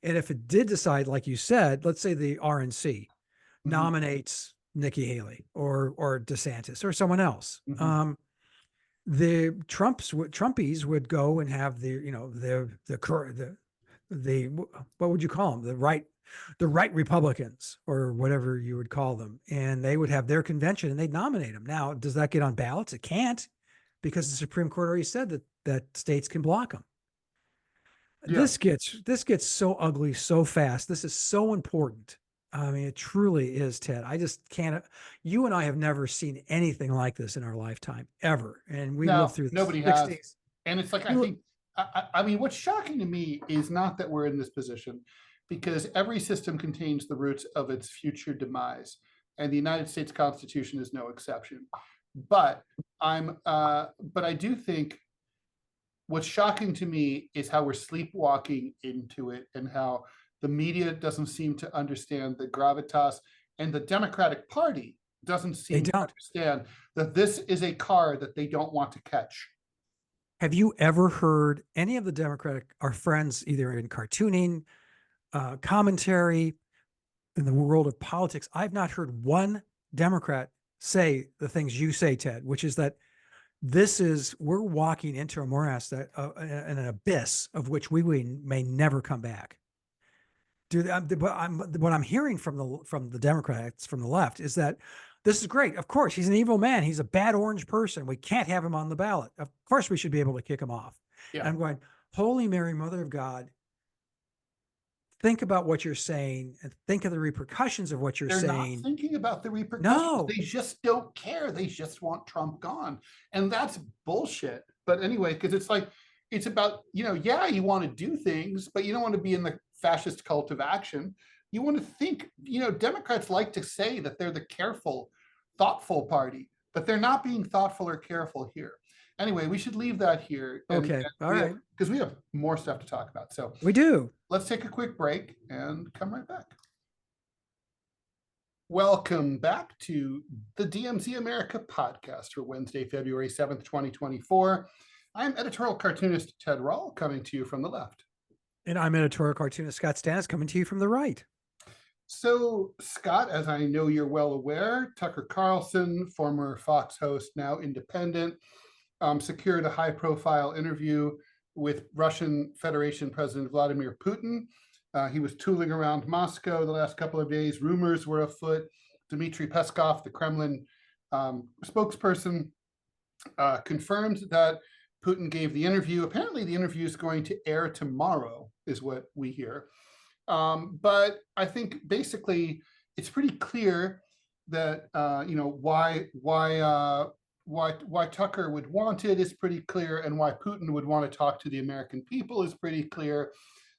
Speaker 2: And if it did decide, like you said, let's say the RNC nominates Nikki Haley or DeSantis or someone else.
Speaker 1: Mhm.
Speaker 2: The Trumpies would go and have the what would you call them? The right Republicans or whatever you would call them. And they would have their convention and they'd nominate them. Now, does that get on ballots? It can't, because the Supreme Court already said that states can block them.
Speaker 1: Yeah.
Speaker 2: This gets so ugly so fast. This is so important. I mean, it truly is, Ted. I just can't. You and I have never seen anything like this in our lifetime ever, and we lived
Speaker 1: No,
Speaker 2: through the
Speaker 1: nobody has.
Speaker 2: '60s.
Speaker 1: And it's like, I
Speaker 2: You,
Speaker 1: think, I mean, what's shocking to me is not that we're in this position, because every system contains the roots of its future demise. And the United States Constitution is no exception. But but I do think what's shocking to me is how we're sleepwalking into it, and how the media doesn't seem to understand the gravitas, and the Democratic Party doesn't
Speaker 2: they
Speaker 1: seem to
Speaker 2: don't.
Speaker 1: understand that this is a car that they don't want to catch.
Speaker 2: Have you ever heard any of the Democratic, our friends, either in cartooning, commentary, in the world of politics? I've not heard one Democrat say the things you say, Ted, which is that we're walking into a morass, that an abyss of which we may never come back. What I'm hearing from the Democrats, from the left, is that this is great. Of course, he's an evil man. He's a bad orange person. We can't have him on the ballot. Of course, we should be able to kick him off.
Speaker 1: Yeah.
Speaker 2: And I'm going, Holy Mary, Mother of God, think about what you're saying and think of the repercussions of what you're
Speaker 1: They're
Speaker 2: saying.
Speaker 1: not thinking about the repercussions.
Speaker 2: No.
Speaker 1: They just don't care. They just want Trump gone. And that's bullshit. But anyway, because it's like, it's about, yeah, you want to do things, but you don't want to be in the fascist cult of action. You want to think, Democrats like to say that they're the careful, thoughtful party, but they're not being thoughtful or careful here. Anyway, we should leave that here.
Speaker 2: Okay. All right.
Speaker 1: Because we have more stuff to talk about. So
Speaker 2: we do.
Speaker 1: Let's take a quick break and come right back. Welcome back to the DMZ America podcast for Wednesday, February 7th, 2024. I'm editorial cartoonist Ted Rall, coming to you from the left.
Speaker 2: And I'm editorial cartoonist Scott Stantis, coming to you from the right.
Speaker 1: So, Scott, as I know you're well aware, Tucker Carlson, former Fox host, now independent, secured a high-profile interview with Russian Federation President Vladimir Putin. He was tooling around Moscow the last couple of days. Rumors were afoot. Dmitry Peskov, the Kremlin spokesperson, confirmed that Putin gave the interview. Apparently, the interview is going to air tomorrow, is what we hear. But I think basically it's pretty clear that why Tucker would want it is pretty clear, and why Putin would want to talk to the American people is pretty clear.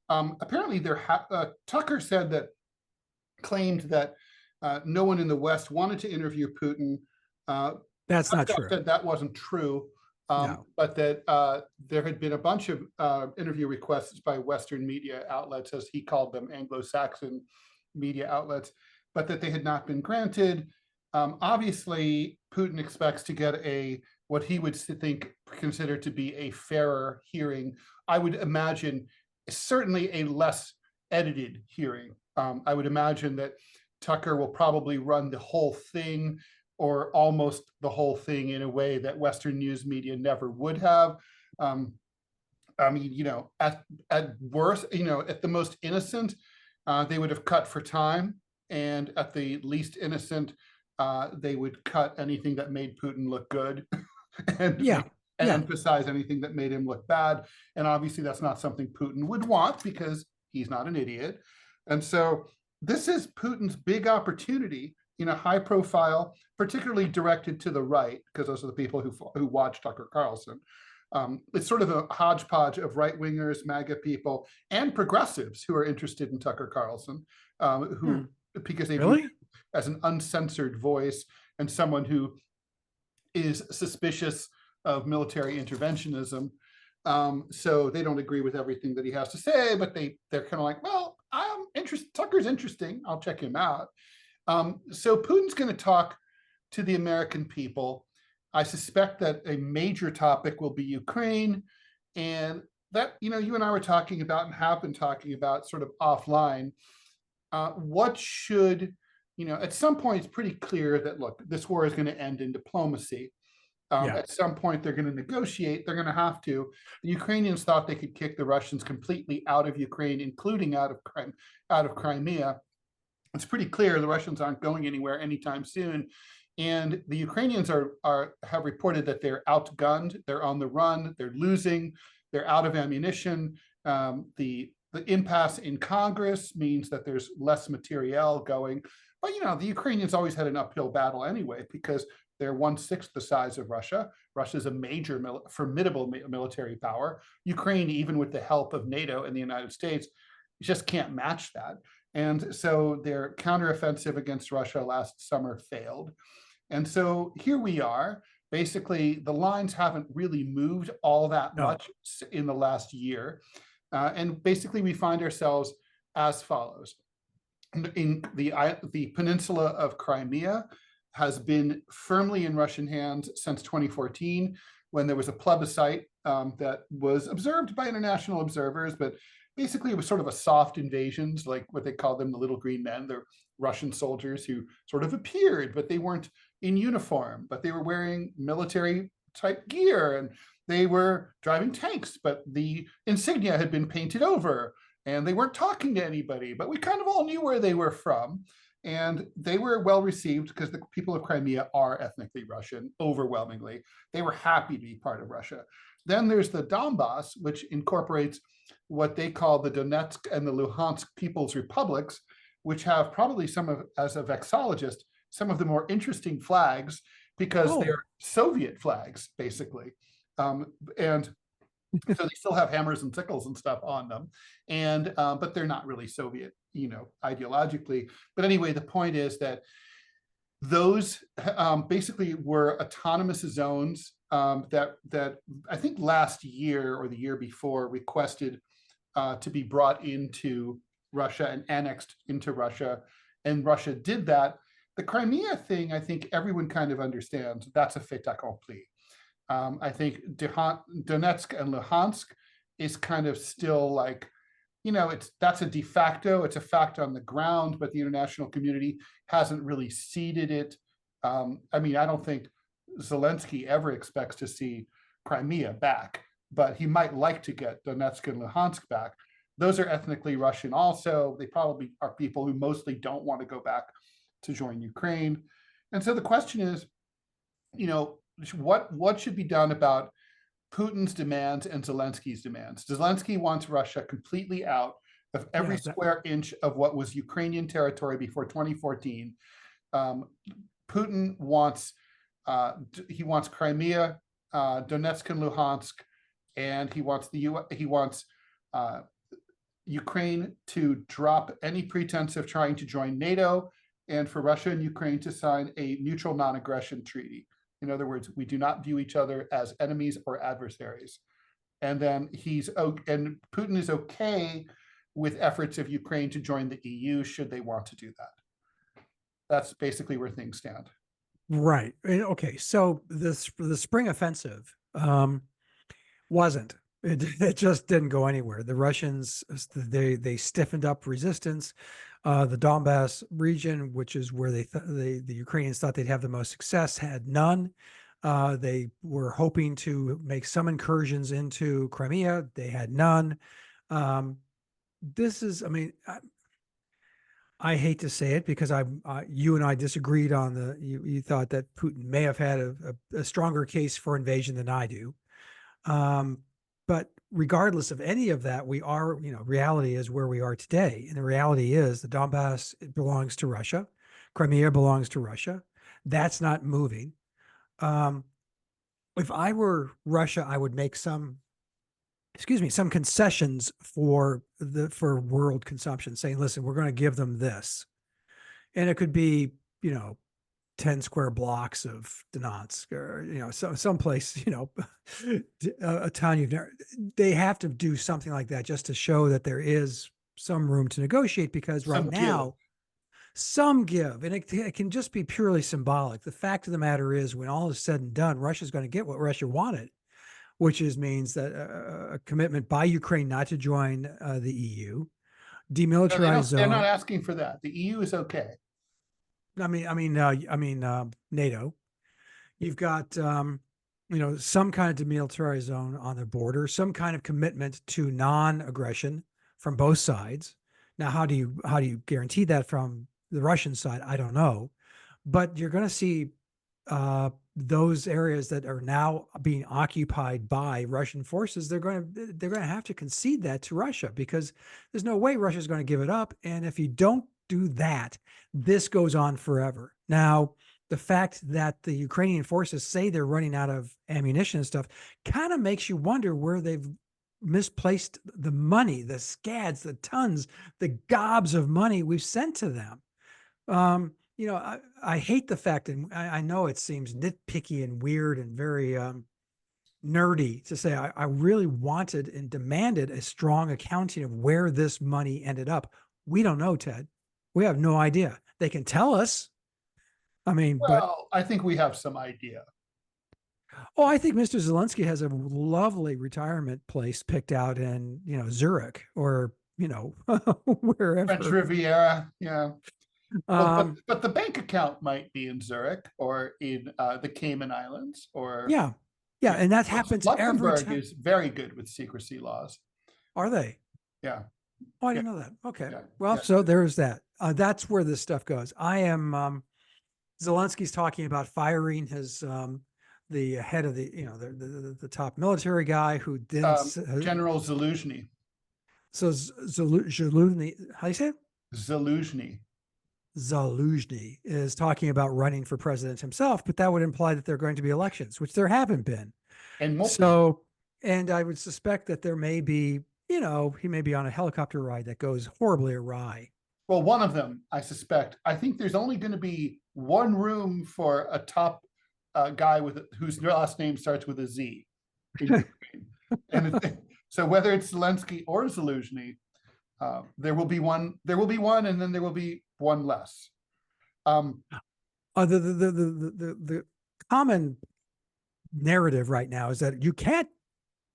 Speaker 1: Apparently, Tucker claimed that no one in the West wanted to interview Putin.
Speaker 2: That's not true.
Speaker 1: Said that wasn't true.
Speaker 2: No.
Speaker 1: But that there had been a bunch of interview requests by Western media outlets, as he called them, Anglo-Saxon media outlets, but that they had not been granted. Obviously, Putin expects to get what he would consider to be a fairer hearing. I would imagine certainly a less edited hearing. I would imagine that Tucker will probably run the whole thing, or almost the whole thing, in a way that Western news media never would have. I mean, at worst, at the most innocent, they would have cut for time, and at the least innocent, they would cut anything that made Putin look good, and emphasize anything that made him look bad. And obviously, that's not something Putin would want, because he's not an idiot. And so this is Putin's big opportunity, high profile, particularly directed to the right, because those are the people who watch Tucker Carlson. It's sort of a hodgepodge of right-wingers, MAGA people, and progressives who are interested in Tucker Carlson, because they view him as an uncensored voice and someone who is suspicious of military interventionism. So they don't agree with everything that he has to say, but they're kind of like, well, I'm interested. Tucker's interesting. I'll check him out. So Putin's going to talk to the American people. I suspect that a major topic will be Ukraine, and that, you and I were talking about, and have been talking about, sort of offline. What should at some point it's pretty clear that, look, this war is going to end in diplomacy.
Speaker 2: Yeah.
Speaker 1: At some point, they're going to negotiate. They're going to have to. The Ukrainians thought they could kick the Russians completely out of Ukraine, including out of Crimea. It's pretty clear the Russians aren't going anywhere anytime soon. And the Ukrainians have reported that they're outgunned, they're on the run, they're losing, they're out of ammunition. The impasse in Congress means that there's less materiel going. But the Ukrainians always had an uphill battle anyway, because they're 1/6 the size of Russia. Russia is a major, formidable military power. Ukraine, even with the help of NATO and the United States, just can't match that. And so their counteroffensive against Russia last summer failed. And so here we are. Basically, the lines haven't really moved all that much in the last year. And basically, we find ourselves as follows. In the peninsula of Crimea has been firmly in Russian hands since 2014, when there was a plebiscite that was observed by international observers, but basically it was sort of a soft invasions, like what they call them, the little green men. They're Russian soldiers who sort of appeared, but they weren't in uniform, but they were wearing military type gear, and they were driving tanks, but the insignia had been painted over, and they weren't talking to anybody, but we kind of all knew where they were from. And they were well received because the people of Crimea are ethnically Russian, overwhelmingly. They were happy to be part of Russia. Then there's the Donbass, which incorporates what they call the Donetsk and the Luhansk People's Republics, which have probably as a vexillologist, some of the more interesting flags, because they're Soviet flags, basically. And so they still have hammers and sickles and stuff on them, and but they're not really Soviet, ideologically. But anyway, the point is that those basically were autonomous zones that I think last year or the year before requested to be brought into Russia and annexed into Russia, and Russia did that. The Crimea thing, I think everyone kind of understands. That's a fait accompli. I think Donetsk and Luhansk is kind of still like, that's a de facto, it's a fact on the ground, but the international community hasn't really ceded it. I don't think Zelensky ever expects to see Crimea back, but he might like to get Donetsk and Luhansk back. Those are ethnically Russian also. They probably are people who mostly don't want to go back to join Ukraine. And so the question is, what should be done about Putin's demands and Zelensky's demands? Zelensky wants Russia completely out of every square inch of what was Ukrainian territory before 2014. Putin wants Crimea, Donetsk and Luhansk, and he wants Ukraine to drop any pretense of trying to join NATO, and for Russia and Ukraine to sign a mutual non-aggression treaty. In other words, we do not view each other as enemies or adversaries. And then and Putin is okay with efforts of Ukraine to join the EU should they want to do that. That's basically where things stand.
Speaker 2: Right. Okay. So the spring offensive wasn't. It just didn't go anywhere. The Russians, they stiffened up resistance. The Donbass region, which is where the Ukrainians thought they'd have the most success, had none. They were hoping to make some incursions into Crimea. They had none. I hate to say it because you and I disagreed on you thought that Putin may have had a stronger case for invasion than I do. But regardless of any of that, reality is where we are today. And the reality is the Donbass belongs to Russia. Crimea belongs to Russia. That's not moving. If I were Russia, I would make some concessions for world consumption, saying, listen, we're going to give them this. And it could be, 10 square blocks of Donetsk, or, someplace, a town they have to do something like that just to show that there is some room to negotiate, because right now, some give, and it can just be purely symbolic. The fact of the matter is, when all is said and done, Russia's going to get what Russia wanted, which means that a commitment by Ukraine not to join the EU, demilitarized zone.
Speaker 1: They're not asking for that. The EU is okay.
Speaker 2: NATO. You've got, some kind of demilitarized zone on the border, some kind of commitment to non-aggression from both sides. Now, how do you guarantee that from the Russian side? I don't know, but you're going to see those areas that are now being occupied by Russian forces. They're going to have to concede that to Russia, because there's no way Russia's going to give it up. And if you don't do that, this goes on forever. Now, the fact that the Ukrainian forces say they're running out of ammunition and stuff kind of makes you wonder where they've misplaced the money, the scads, the tons, the gobs of money we've sent to them. I hate the fact, and I know it seems nitpicky and weird and very nerdy to say, I really wanted and demanded a strong accounting of where this money ended up. We don't know, Ted. We have no idea. They can tell us. But
Speaker 1: I think we have some idea.
Speaker 2: I think Mr. Zelensky has a lovely retirement place picked out in, Zurich or, wherever.
Speaker 1: French Riviera, yeah. But the bank account might be in Zurich or in the Cayman Islands, or
Speaker 2: yeah, and that happens every
Speaker 1: Luxembourg
Speaker 2: time.
Speaker 1: is very good with secrecy laws.
Speaker 2: Are they?
Speaker 1: Yeah.
Speaker 2: Oh, I didn't know that. Okay.
Speaker 1: Yeah.
Speaker 2: Well, so there's that. That's where this stuff goes. I am Zelensky's talking about firing his the head of the the top military guy who didn't
Speaker 1: General Zaluzhny.
Speaker 2: So Zaluzhny, how do you say it? Zaluzhny is talking about running for president himself, but that would imply that there are going to be elections, which there haven't been. And I would suspect that there may be, he may be on a helicopter ride that goes horribly awry.
Speaker 1: Well, one of them, I suspect. I think there's only going to be one room for a top guy whose last name starts with a Z. And so whether it's Zelensky or Zaluzhny, there will be one, and then there will be one less.
Speaker 2: The common narrative right now is that you can't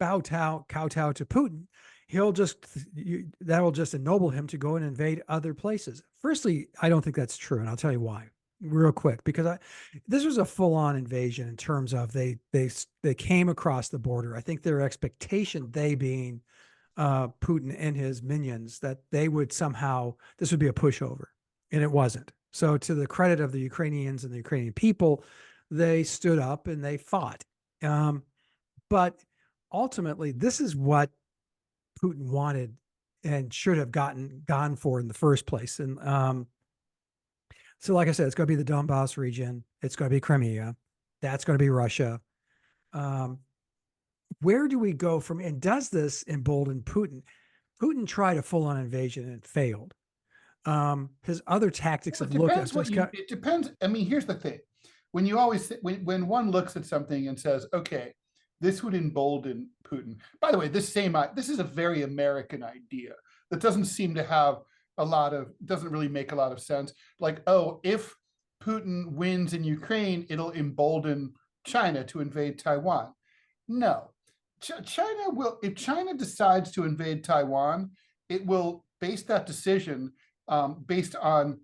Speaker 2: kowtow to Putin. That will just ennoble him to go and invade other places. Firstly, I don't think that's true, and I'll tell you why real quick, because this was a full-on invasion in terms of they came across the border. I think their expectation, they being Putin and his minions, that they would somehow, this would be a pushover, and it wasn't. So to the credit of the Ukrainians and the Ukrainian people, they stood up and they fought. But ultimately, this is what Putin wanted and should have gone for in the first place. And so like I said, it's going to be the Donbass region. It's going to be Crimea. That's going to be Russia. Where do we go from, and does this embolden Putin? Putin tried a full-on invasion and it failed. His other tactics of look at
Speaker 1: it depends. I mean, here's the thing. When you always when one looks at something and says, okay, this would embolden Putin. By the way, this is a very American idea that doesn't seem to have doesn't really make a lot of sense. Like, oh, if Putin wins in Ukraine, it'll embolden China to invade Taiwan. No, China will, if China decides to invade Taiwan, it will base that decision based on,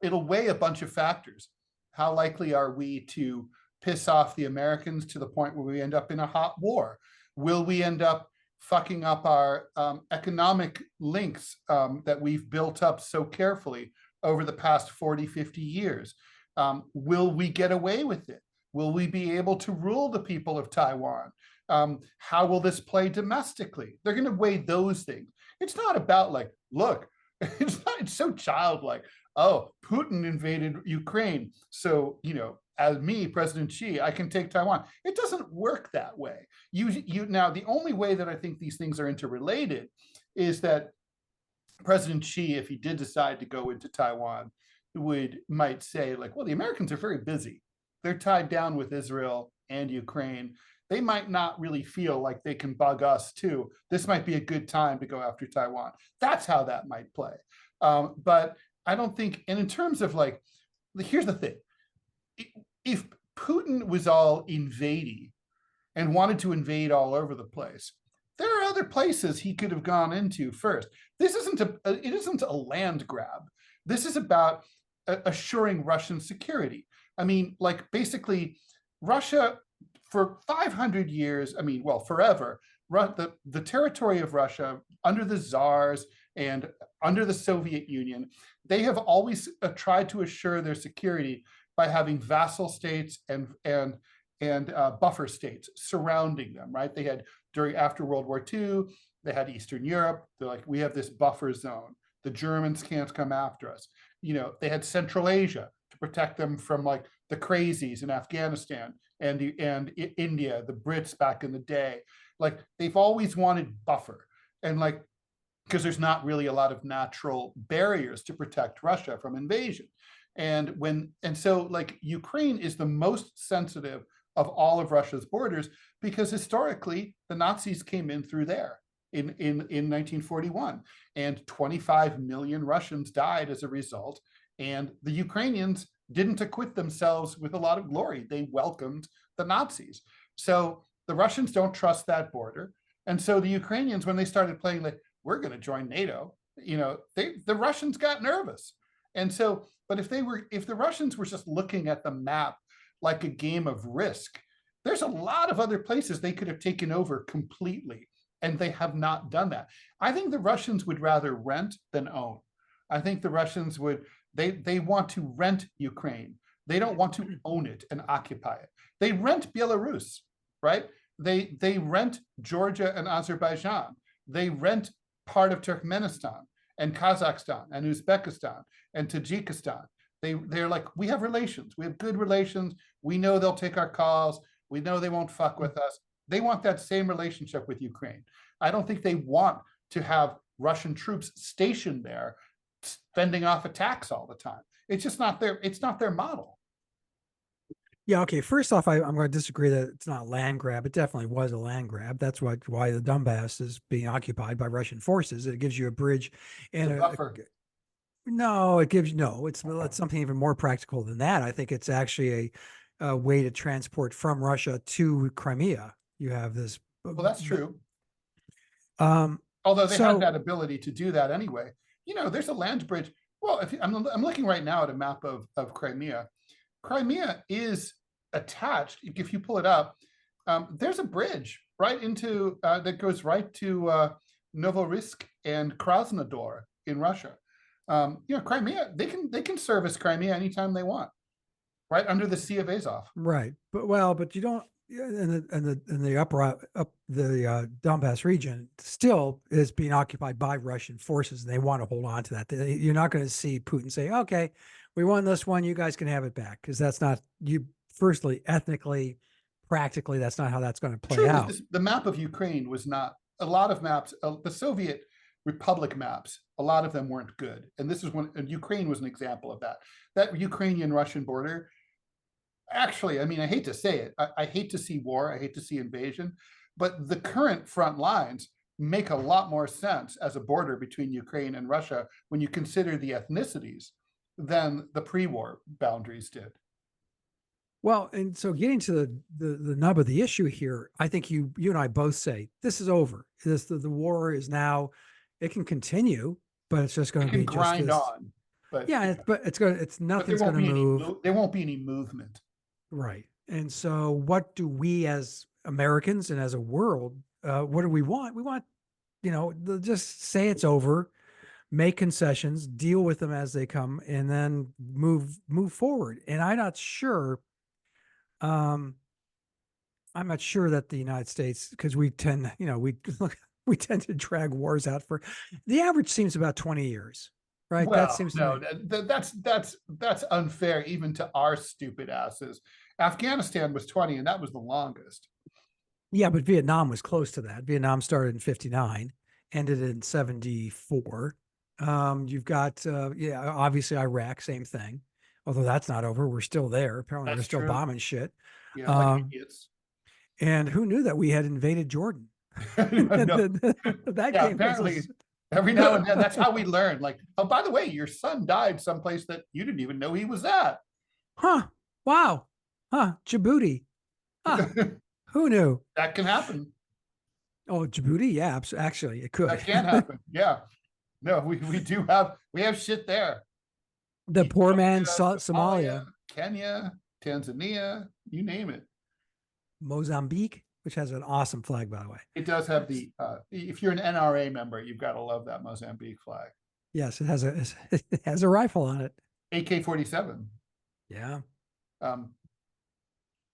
Speaker 1: it'll weigh a bunch of factors. How likely are we to piss off the Americans to the point where we end up in a hot war? Will we end up fucking up our economic links that we've built up so carefully over the past 40, 50 years? Will we get away with it? Will we be able to rule the people of Taiwan? How will this play domestically? They're going to weigh those things. It's not about like, look, it's so childlike. Oh, Putin invaded Ukraine. So, as me, President Xi, I can take Taiwan. It doesn't work that way. Now, the only way that I think these things are interrelated is that President Xi, if he did decide to go into Taiwan, might say like, well, the Americans are very busy. They're tied down with Israel and Ukraine. They might not really feel like they can bug us too. This might be a good time to go after Taiwan. That's how that might play. But I don't think, and in terms of like, here's the thing. If Putin was all invadey and wanted to invade all over the place, there are other places he could have gone into first. It isn't a land grab. This is about assuring Russian security. I mean, like basically Russia for 500 years, I mean, well, forever, the territory of Russia under the czars and under the Soviet Union, they have always tried to assure their security by having vassal states and buffer states surrounding them, right? They had after World War II, they had Eastern Europe. They're like, we have this buffer zone. The Germans can't come after us. You know, they had Central Asia to protect them from like the crazies in Afghanistan and India, the Brits back in the day. Like they've always wanted buffer, and like because there's not really a lot of natural barriers to protect Russia from invasion. And so like Ukraine is the most sensitive of all of Russia's borders because historically the Nazis came in through there in 1941, and 25 million Russians died as a result. And the Ukrainians didn't acquit themselves with a lot of glory. They welcomed the Nazis. So the Russians don't trust that border. And so the Ukrainians, when they started playing like, we're going to join NATO, you know, the Russians got nervous. And so, but if the Russians were just looking at the map like a game of Risk, there's a lot of other places they could have taken over completely, and they have not done that. I think the Russians would rather rent than own. I think the Russians would, they want to rent Ukraine. They don't want to own it and occupy it. They rent Belarus, right? They rent Georgia and Azerbaijan. They rent part of Turkmenistan and Kazakhstan and Uzbekistan and Tajikistan. They're like, we have relations. We have good relations. We know they'll take our calls. We know they won't fuck with us. They want that same relationship with Ukraine. I don't think they want to have Russian troops stationed there fending off attacks all the time. It's just not their model.
Speaker 2: Yeah, okay. First off, I'm going to disagree that it's not a land grab. It definitely was a land grab. That's why the Donbass is being occupied by Russian forces. It gives you a bridge and
Speaker 1: a buffer.
Speaker 2: It's something even more practical than that. I think it's actually a way to transport from Russia to Crimea. You have this.
Speaker 1: Well, that's true. Although they had that ability to do that anyway. You know, there's a land bridge. Well, if I'm looking right now at a map of Crimea. Crimea is attached. If you pull it up, there's a bridge right into that goes right to Novorossiysk and Krasnodar in Russia. You know, Crimea, they can service Crimea anytime they want, right under the Sea of Azov.
Speaker 2: Right, but you don't. In the Donbass region still is being occupied by Russian forces, and they want to hold on to that. You're not going to see Putin say, "Okay, we won this one, you guys can have it back," because that's not you. Firstly, ethnically, practically, that's not how that's going to play out.
Speaker 1: The map of Ukraine was not a lot of maps. The Soviet Republic maps, a lot of them weren't good, and this is one. And Ukraine was an example of that. That Ukrainian-Russian border. Actually, I mean, I hate to say it. I hate to see war. I hate to see invasion, but the current front lines make a lot more sense as a border between Ukraine and Russia when you consider the ethnicities than the pre-war boundaries did.
Speaker 2: Well, and so getting to the nub of the issue here, I think you and I both say this is over. The war is now, it can continue, but it's just going to be
Speaker 1: grind
Speaker 2: just
Speaker 1: on. But
Speaker 2: yeah, but nothing's going to move.
Speaker 1: There won't be any movement.
Speaker 2: Right. And so what do we as Americans and as a world, what do we want? We want, just say it's over, make concessions, deal with them as they come, and then move forward. And I'm not sure that the United States, because we tend, we tend to drag wars out for the average seems about 20 years. Right.
Speaker 1: Well,
Speaker 2: that seems
Speaker 1: that's unfair even to our stupid asses. Afghanistan was 20, and that was the longest.
Speaker 2: Yeah, but Vietnam was close to that. Vietnam started in 59, ended in 74. You've got obviously Iraq, same thing. Although that's not over. We're still there. Apparently we're still bombing shit.
Speaker 1: Yeah, like idiots.
Speaker 2: And who knew that we had invaded Jordan?
Speaker 1: That game apparently. Every now and then, that's how we learn. Like, oh, by the way, your son died someplace that you didn't even know he was at.
Speaker 2: Huh. Wow. Huh. Djibouti. Huh. Who knew?
Speaker 1: That can happen.
Speaker 2: Oh, Djibouti? Yeah, actually, it could.
Speaker 1: That can happen. Yeah. No, we have shit there.
Speaker 2: The poor man Somalia,
Speaker 1: Kenya, Tanzania, you name it.
Speaker 2: Mozambique, which has an awesome flag, by the way.
Speaker 1: It does have the, if you're an NRA member, you've got to love that Mozambique flag.
Speaker 2: Yes, it has a rifle on it.
Speaker 1: AK-47.
Speaker 2: Yeah.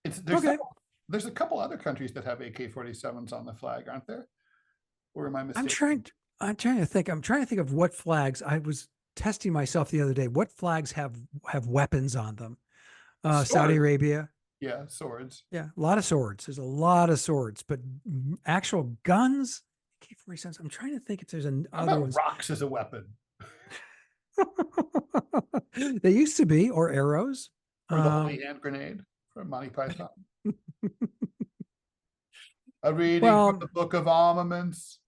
Speaker 1: There's a couple other countries that have AK-47s on the flag, aren't there? Or am I mistaken?
Speaker 2: I'm trying to think. I'm trying to think of what flags. I was testing myself the other day. What flags have weapons on them? Saudi Arabia.
Speaker 1: Yeah, swords.
Speaker 2: Yeah, a lot of swords. There's a lot of swords, but actual guns. AK-47s. I'm trying to think if there's another one.
Speaker 1: Rocks as a weapon.
Speaker 2: They used to be, or arrows.
Speaker 1: Or the holy hand grenade from Monty Python. A reading from the Book of Armaments.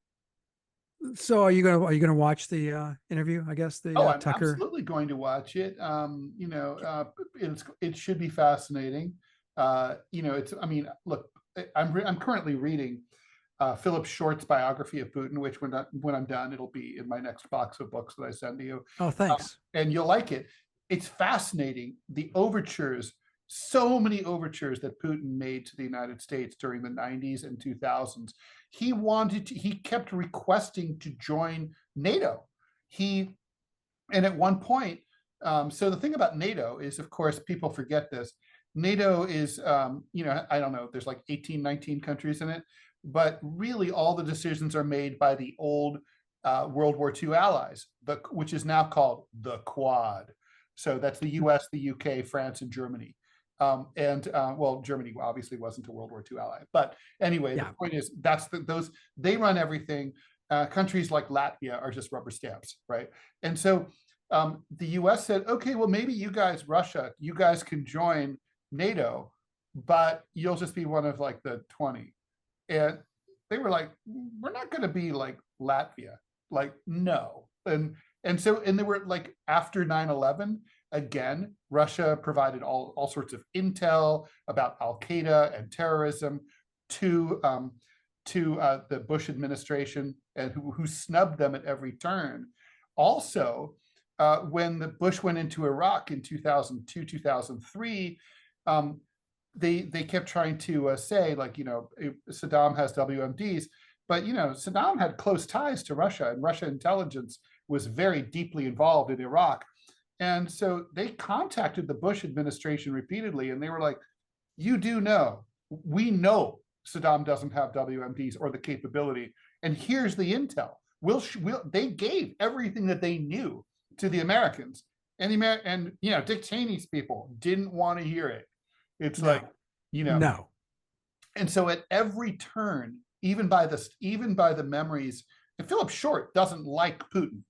Speaker 2: So are you gonna watch the interview? I guess the
Speaker 1: I'm
Speaker 2: Tucker.
Speaker 1: absolutely going to watch it. It should be fascinating. Look, I'm currently reading Philip Short's biography of Putin, which when I'm done, it'll be in my next box of books that I send to you.
Speaker 2: Oh, thanks.
Speaker 1: And you'll like it. It's fascinating. The overtures, so many overtures that Putin made to the United States during the 90s and 2000s. He kept requesting to join NATO. And at one point, so the thing about NATO is, of course, people forget this. NATO is, I don't know, there's like 18, 19 countries in it, but really all the decisions are made by the old World War II allies, which is now called the Quad. So that's the US, the UK, France, and Germany. Germany obviously wasn't a World War II ally, but anyway, The point is they run everything. Countries like Latvia are just rubber stamps, right? And so the US said, okay, well, maybe you guys, Russia, you guys can join NATO, but you'll just be one of like the 20. And they were like, we're not going to be like Latvia, like, no. And they were like, after 9/11, again, Russia provided all sorts of intel about Al-Qaeda and terrorism to the Bush administration, and who snubbed them at every turn. Also, when the Bush went into Iraq in 2002, 2003, they kept trying to say, like, Saddam has WMDs, but Saddam had close ties to Russia, and Russia intelligence was very deeply involved in Iraq. And so they contacted the Bush administration repeatedly, and they were like, we know Saddam doesn't have WMDs or the capability, and here's the intel. They gave everything that they knew to the Americans, and Dick Cheney's people didn't want to hear it. It's no. And so at every turn, even by the memories, and Philip Short doesn't like Putin.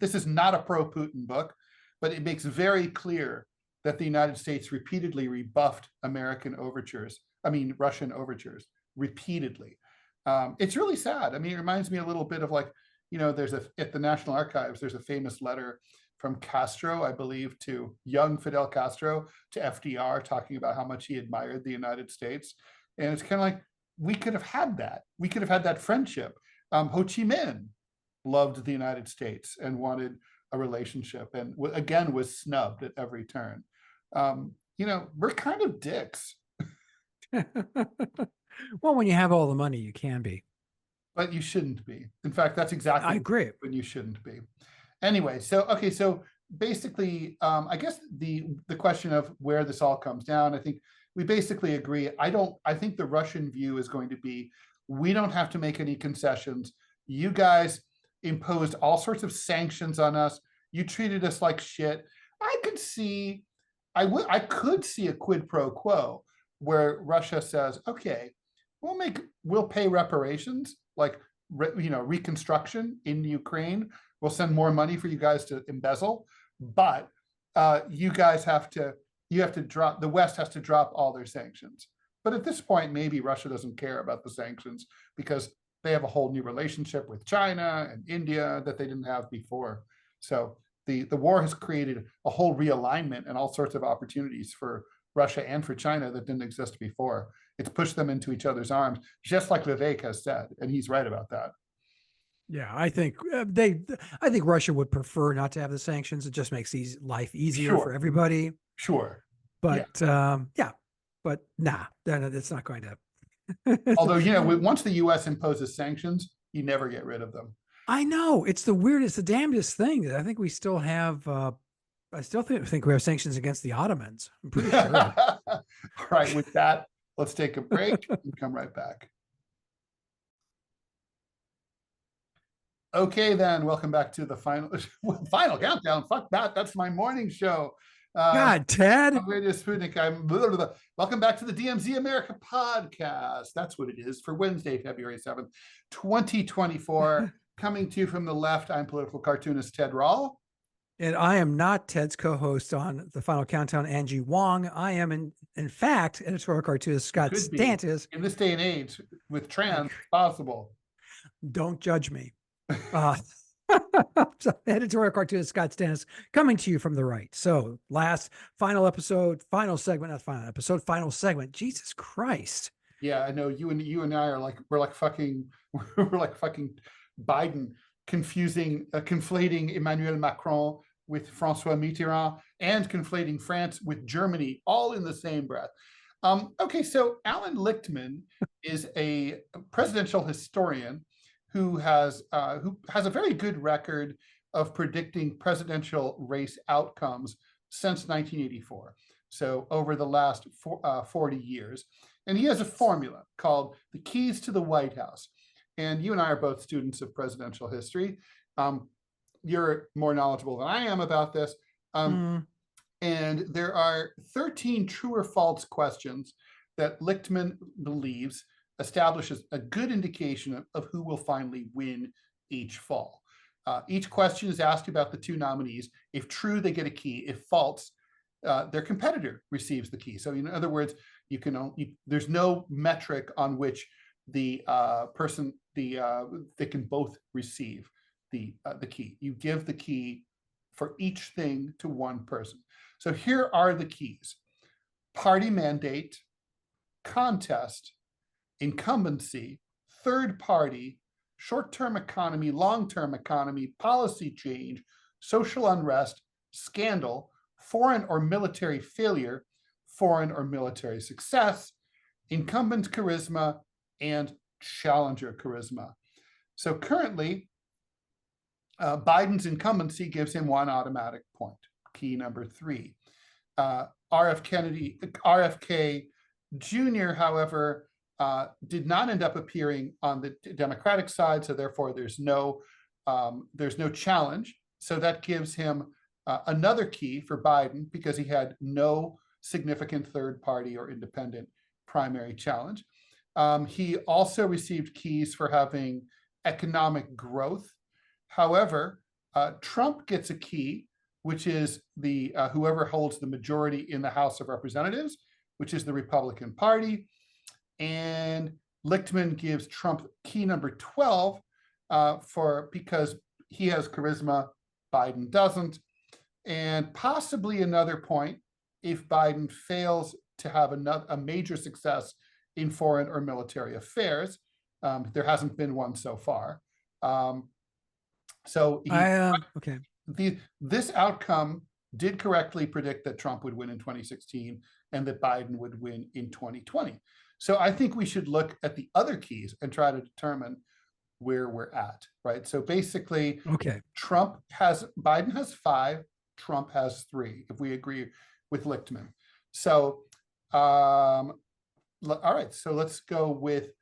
Speaker 1: This is not a pro-Putin book, but it makes very clear that the United States repeatedly rebuffed Russian overtures repeatedly. It's really sad. I mean, it reminds me a little bit of at the National Archives, there's a famous letter from Castro, I believe, to young Fidel Castro to FDR, talking about how much he admired the United States. And it's kind of like, we could have had that. We could have had that friendship. Ho Chi Minh loved the United States and wanted a relationship, and again was snubbed at every turn. We're kind of dicks.
Speaker 2: Well, when you have all the money, you can be.
Speaker 1: But you shouldn't be. In fact, that's exactly
Speaker 2: I agree.
Speaker 1: when you shouldn't be. Anyway, so basically, I guess the question of where this all comes down, I think we basically agree. I think the Russian view is going to be, we don't have to make any concessions. You guys imposed all sorts of sanctions on us. You treated us like shit. I could see a quid pro quo where Russia says, okay, we'll pay reparations, like reconstruction in Ukraine. We'll send more money for you guys to embezzle, but you guys the West has to drop all their sanctions. But at this point, maybe Russia doesn't care about the sanctions because they have a whole new relationship with China and India that they didn't have before. So the war has created a whole realignment and all sorts of opportunities for Russia and for China that didn't exist before. It's pushed them into each other's arms, just like Vivek has said, and he's right about that.
Speaker 2: Yeah, I think I think Russia would prefer not to have the sanctions. It just makes life easier for
Speaker 1: Sure,
Speaker 2: everybody.
Speaker 1: sure. Yeah.
Speaker 2: But yeah, but nah, that's not going to.
Speaker 1: Although, once the US imposes sanctions, you never get rid of them.
Speaker 2: I know it's the weirdest, the damnedest thing. I think we still have. I still think we have sanctions against the Ottomans. I'm pretty sure.
Speaker 1: All right, with that, let's take a break and come right back. Okay, then welcome back to the final countdown. Fuck that. That's my morning show.
Speaker 2: God, Ted.
Speaker 1: Radio Sputnik. Welcome back to the DMZ America podcast. That's what it is for Wednesday, February 7th, 2024. Coming to you from the left, I'm political cartoonist Ted Rall.
Speaker 2: And I am not Ted's co-host on the Final Countdown, Angie Wong. I am, in fact, editorial cartoonist Scott Stantis.
Speaker 1: In this day and age, with trans, possible.
Speaker 2: Don't judge me. So, editorial cartoonist Scott Stantis coming to you from the right. So final segment. Jesus Christ.
Speaker 1: Yeah, I know you and I are we're like fucking Biden conflating Emmanuel Macron with Francois Mitterrand and conflating France with Germany all in the same breath. Okay, so Alan Lichtman is a presidential historian who has a very good record of predicting presidential race outcomes since 1984. So over the last 40 years. And he has a formula called the keys to the White House. And you and I are both students of presidential history. You're more knowledgeable than I am about this. And there are 13 true or false questions that Lichtman believes establishes a good indication of who will finally win each fall. Each question is asked about the two nominees. If true, they get a key. If false, their competitor receives the key. So in other words, there's no metric on which they can both receive the key. You give the key for each thing to one person. So here are the keys: party mandate, contest, incumbency, third party, short-term economy, long-term economy, policy change, social unrest, scandal, foreign or military failure, foreign or military success, incumbent charisma, and challenger charisma. So currently, Biden's incumbency gives him one automatic point, key number 3. RFK Jr., however, did not end up appearing on the Democratic side, so therefore there's no challenge. So that gives him another key for Biden because he had no significant third party or independent primary challenge. He also received keys for having economic growth. However, Trump gets a key, which is the whoever holds the majority in the House of Representatives, which is the Republican Party. And Lichtman gives Trump key number 12 because he has charisma, Biden doesn't, and possibly another point if Biden fails to have a major success in foreign or military affairs. There hasn't been one so far.
Speaker 2: Okay.
Speaker 1: This outcome did correctly predict that Trump would win in 2016 and that Biden would win in 2020. So I think we should look at the other keys and try to determine where we're at, right? So basically,
Speaker 2: okay,
Speaker 1: Biden has 5, Trump has 3, if we agree with Lichtman. So, all right, so let's go with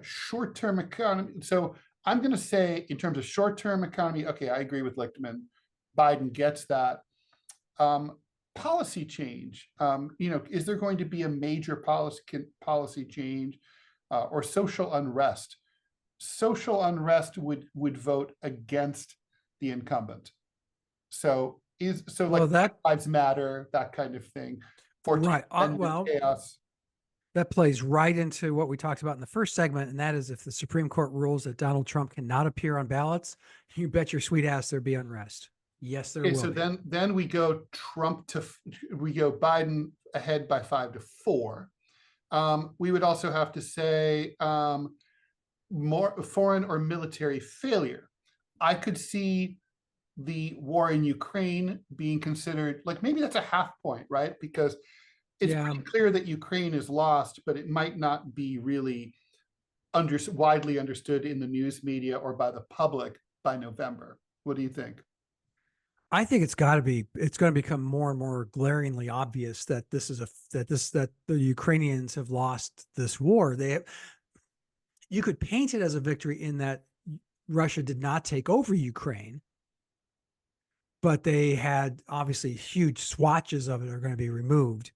Speaker 1: short-term economy. So I'm going to say in terms of short-term economy, okay, I agree with Lichtman. Biden gets that. Policy change, is there going to be a major policy change or social unrest? Social unrest would vote against the incumbent. So Black Lives Matter, that kind of thing.
Speaker 2: Right.
Speaker 1: Chaos.
Speaker 2: That plays right into what we talked about in the first segment, and that is if the Supreme Court rules that Donald Trump cannot appear on ballots, you bet your sweet ass there'd be unrest. Yes, there will.
Speaker 1: So then we go Biden ahead by 5 to 4. We would also have to say more foreign or military failure. I could see the war in Ukraine being considered like maybe that's a half point, right? Because it's pretty clear that Ukraine is lost, but it might not be really widely understood in the news media or by the public by November. What do you think?
Speaker 2: I think it's going to become more and more glaringly obvious that that the Ukrainians have lost this war. You could paint it as a victory in that Russia did not take over Ukraine, but they had obviously huge swatches of it are going to be removed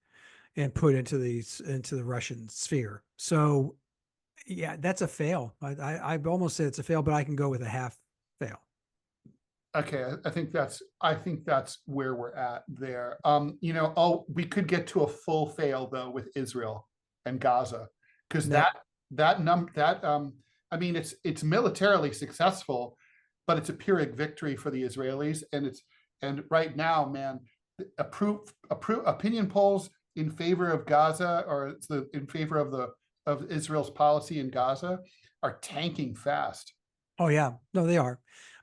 Speaker 2: and put into the Russian sphere. So yeah, that's a fail. I almost say it's a fail, but I can go with a half fail.
Speaker 1: Okay, I think that's where we're at there. We could get to a full fail though with Israel and Gaza, because I mean it's militarily successful, but it's a Pyrrhic victory for the Israelis, and right now, man, opinion polls in favor of Gaza or in favor of Israel's policy in Gaza are tanking fast.
Speaker 2: Oh yeah, no, they are,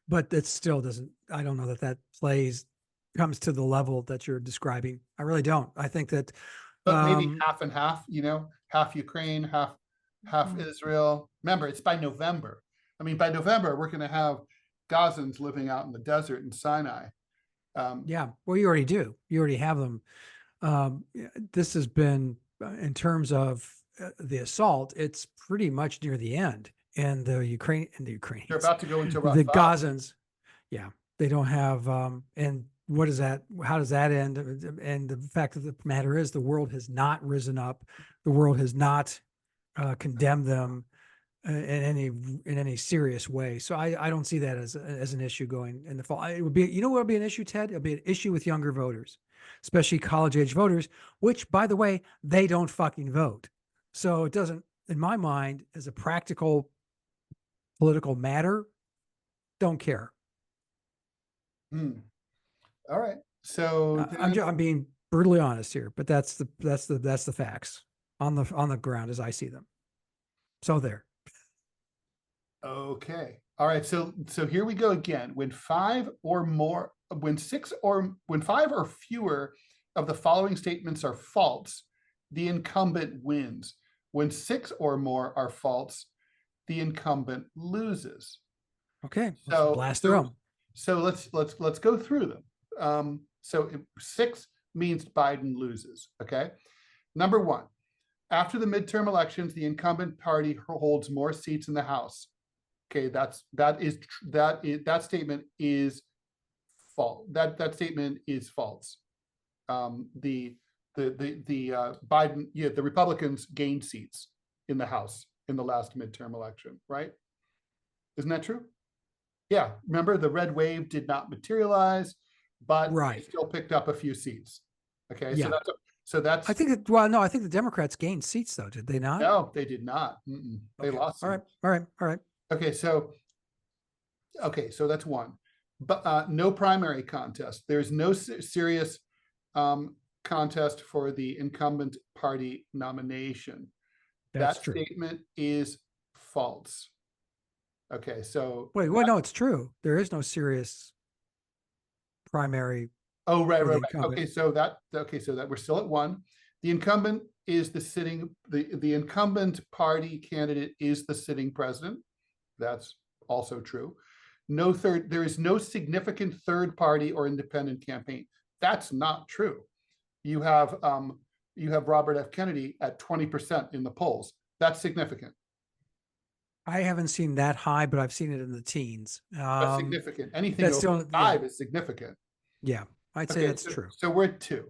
Speaker 2: but it still doesn't. I don't know that comes to the level that you're describing. I really don't. I think that,
Speaker 1: but maybe half and half. Half Ukraine, half Israel. Remember, it's by November. I mean, by November, we're going to have Gazans living out in the desert in Sinai.
Speaker 2: Yeah, well, you already do. You already have them. This has been, in terms of the assault, it's pretty much near the end. And the Ukrainians,
Speaker 1: they're about to go into
Speaker 2: the Gazans. Yeah, they don't have. And what is that? How does that end? And the fact of the matter is, the world has not risen up. The world has not condemned them in any serious way. So I don't see that as an issue going in the fall. It would be, what would be an issue, Ted? It'll be an issue with younger voters, especially college age voters, which, by the way, they don't fucking vote. So it doesn't, in my mind, as a practical political matter, don't care.
Speaker 1: All right. So
Speaker 2: I'm being brutally honest here, but that's the facts on the ground as I see them. So there.
Speaker 1: Okay. All right. So here we go again. When five or fewer of the following statements are false, the incumbent wins. When 6 or more are false, the incumbent loses.
Speaker 2: Okay. So blast through them.
Speaker 1: So let's go through them. So 6 means Biden loses. Okay. Number 1, after the midterm elections, the incumbent party holds more seats in the House. Okay, that statement is false. That statement is false. The Biden, the Republicans gained seats in the House in the last midterm election, right? Isn't that true? Yeah. Remember, the red wave did not materialize, but they still picked up a few seats. Okay, yeah. So that's.
Speaker 2: I think I think the Democrats gained seats though, did they not?
Speaker 1: No, they did not. They lost.
Speaker 2: All right.
Speaker 1: Okay, so that's 1, but no primary contest. There's no serious contest for the incumbent party nomination. That statement is false. Okay, so
Speaker 2: wait, no, it's true. There is no serious primary.
Speaker 1: Oh, right. Okay, so that we're still at 1. The incumbent is the incumbent party candidate is the sitting president. That's also true. There is no significant third party or independent campaign. That's not true. You have Robert F. Kennedy at 20% in the polls. That's significant.
Speaker 2: I haven't seen that high, but I've seen it in the teens.
Speaker 1: That's significant. Anything over 5 is significant.
Speaker 2: Yeah, I'd say that's true.
Speaker 1: So we're at 2.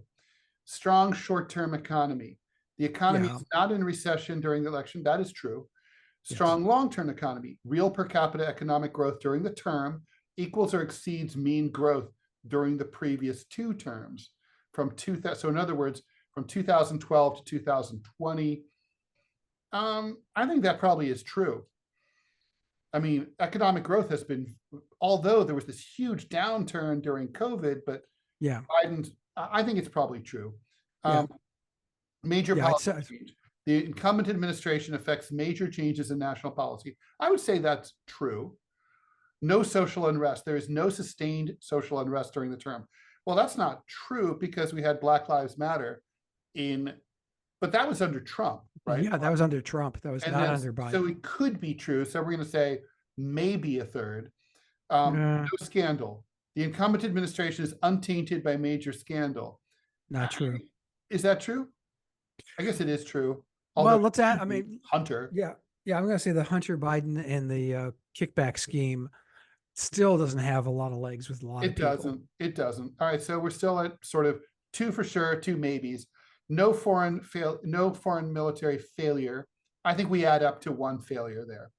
Speaker 1: Strong short-term economy. The economy is not in recession during the election. That is true. Strong long-term economy. Real per capita economic growth during the term equals or exceeds mean growth during the previous 2 terms. So in other words, from 2012 to 2020. I think that probably is true. I mean, economic growth has been, although there was this huge downturn during COVID, but Biden's, I think it's probably true. Major policy change. The incumbent administration affects major changes in national policy. I would say that's true. No social unrest. There is no sustained social unrest during the term. Well, that's not true because we had Black Lives Matter but that was under Trump, right?
Speaker 2: Yeah, that was under Trump. That was not under Biden.
Speaker 1: So it could be true. So we're going to say maybe a third.
Speaker 2: Uh,
Speaker 1: No scandal. The incumbent administration is untainted by major scandal.
Speaker 2: Not true.
Speaker 1: Is that true? I guess it is true.
Speaker 2: Well, let's add, I mean,
Speaker 1: Hunter.
Speaker 2: Yeah. I'm going to say the Hunter Biden and the kickback scheme still doesn't have a lot of legs with a lot of people.
Speaker 1: It doesn't. All right. So we're still at sort of 2 for sure, 2 maybes. No foreign military failure. I think we add up to 1 failure there.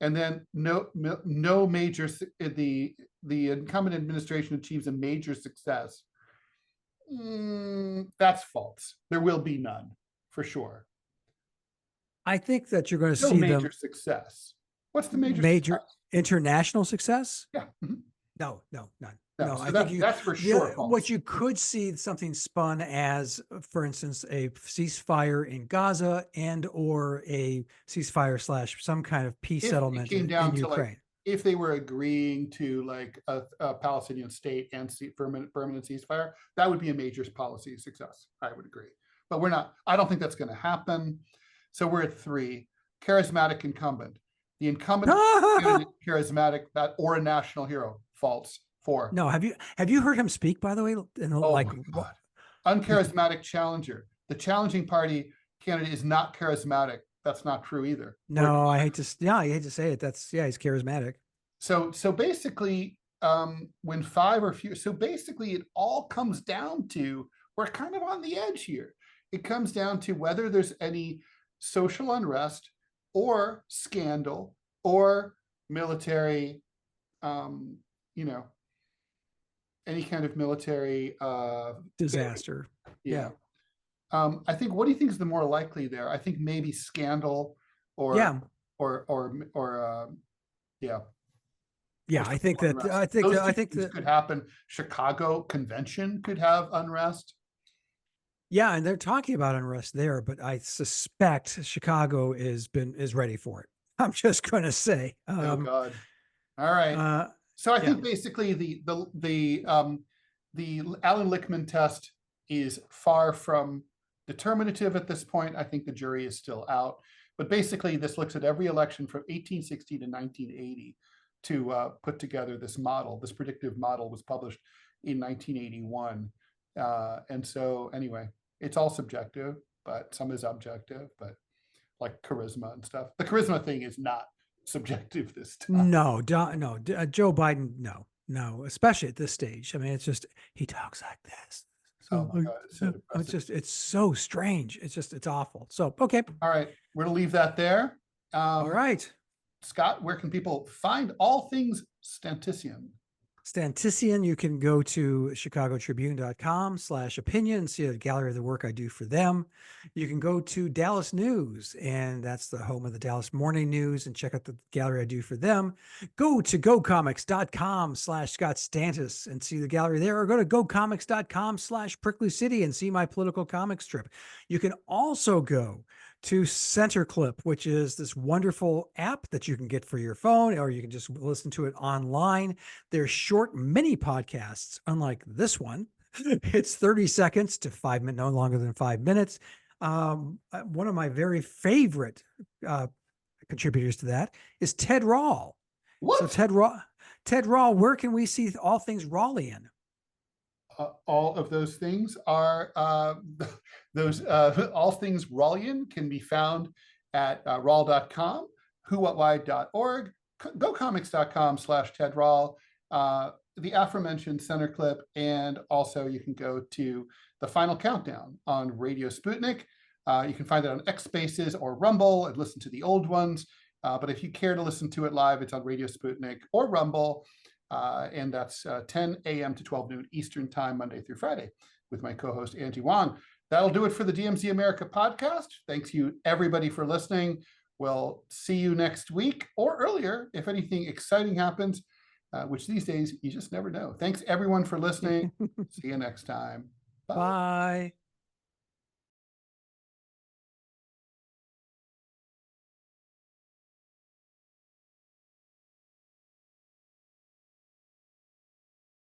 Speaker 1: And then no major, the incumbent administration achieves a major success. That's false. There will be none, for sure.
Speaker 2: I think that you're going to
Speaker 1: No
Speaker 2: see
Speaker 1: major success. What's the major success?
Speaker 2: International success?
Speaker 1: Yeah. Mm-hmm.
Speaker 2: No, none.
Speaker 1: No,
Speaker 2: so
Speaker 1: I think that's for sure.
Speaker 2: What you could see something spun as, for instance, a ceasefire in Gaza or a ceasefire / some kind of peace settlement in Ukraine.
Speaker 1: Like, if they were agreeing to like a Palestinian state and permanent ceasefire, that would be a major policy success. I would agree, but we're not. I don't think that's going to happen. So we're at 3. Charismatic incumbent. The incumbent charismatic or a national hero. False. 4.
Speaker 2: No, have you heard him speak, by the way?
Speaker 1: My God. Uncharismatic challenger. The challenging party candidate is not charismatic. That's not true either.
Speaker 2: No, I hate to say it. He's charismatic.
Speaker 1: So basically, when 5 or fewer, so basically it all comes down to, we're kind of on the edge here. It comes down to whether there's any social unrest or scandal or military, any kind of military
Speaker 2: disaster. Yeah.
Speaker 1: I think, what do you think is the more likely there? I think maybe scandal or
Speaker 2: yeah.
Speaker 1: I think that could happen. Chicago convention could have unrest.
Speaker 2: Yeah, and they're talking about unrest there, but I suspect Chicago is ready for it. I'm just going to say.
Speaker 1: Oh God! All right. So I think basically the Alan Lichtman test is far from determinative at this point. I think the jury is still out. But basically, this looks at every election from 1860 to 1980 to put together this model. This predictive model was published in 1981. And so anyway, it's all subjective, but some is objective, but like charisma and stuff. The charisma thing is not subjective this time.
Speaker 2: No, Joe Biden, no, especially at this stage. I mean, it's just, he talks like this.
Speaker 1: So, oh my God,
Speaker 2: it's so strange. It's awful. So, okay.
Speaker 1: All right. We're going to leave that there.
Speaker 2: All right.
Speaker 1: Scott, where can people find all things Stantisian?
Speaker 2: Stantisian, you can go to chicagotribune.com/opinion and see a gallery of the work I do for them. You can go to Dallas News, and that's the home of the Dallas Morning News, and check out the gallery I do for them. Go to gocomics.com/Scott Stantis and see the gallery there, or go to gocomics.com/Prickly City and see my political comic strip. You can also go to Center Clip, which is this wonderful app that you can get for your phone, or you can just listen to it online. They're short mini podcasts, unlike this one. It's 30 seconds to 5 minutes, no longer than 5 minutes. One of my very favorite contributors to that is Ted Rall.
Speaker 1: What?
Speaker 2: So Ted Rall, where can we see all things Rawlian?
Speaker 1: All of those things are all things Rawlian can be found at Rall.com, whowhatwhy.org, gocomics.com/Ted Rall, the aforementioned Center Clip, and also you can go to the Final Countdown on Radio Sputnik. You can find it on X Spaces or Rumble and listen to the old ones. But if you care to listen to it live, it's on Radio Sputnik or Rumble. And that's 10 a.m. to 12 noon Eastern time, Monday through Friday, with my co-host, Angie Wong. That'll do it for the DMZ America podcast. Thanks you, everybody, for listening. We'll see you next week or earlier if anything exciting happens, which these days you just never know. Thanks, everyone, for listening. See you next time.
Speaker 2: Bye.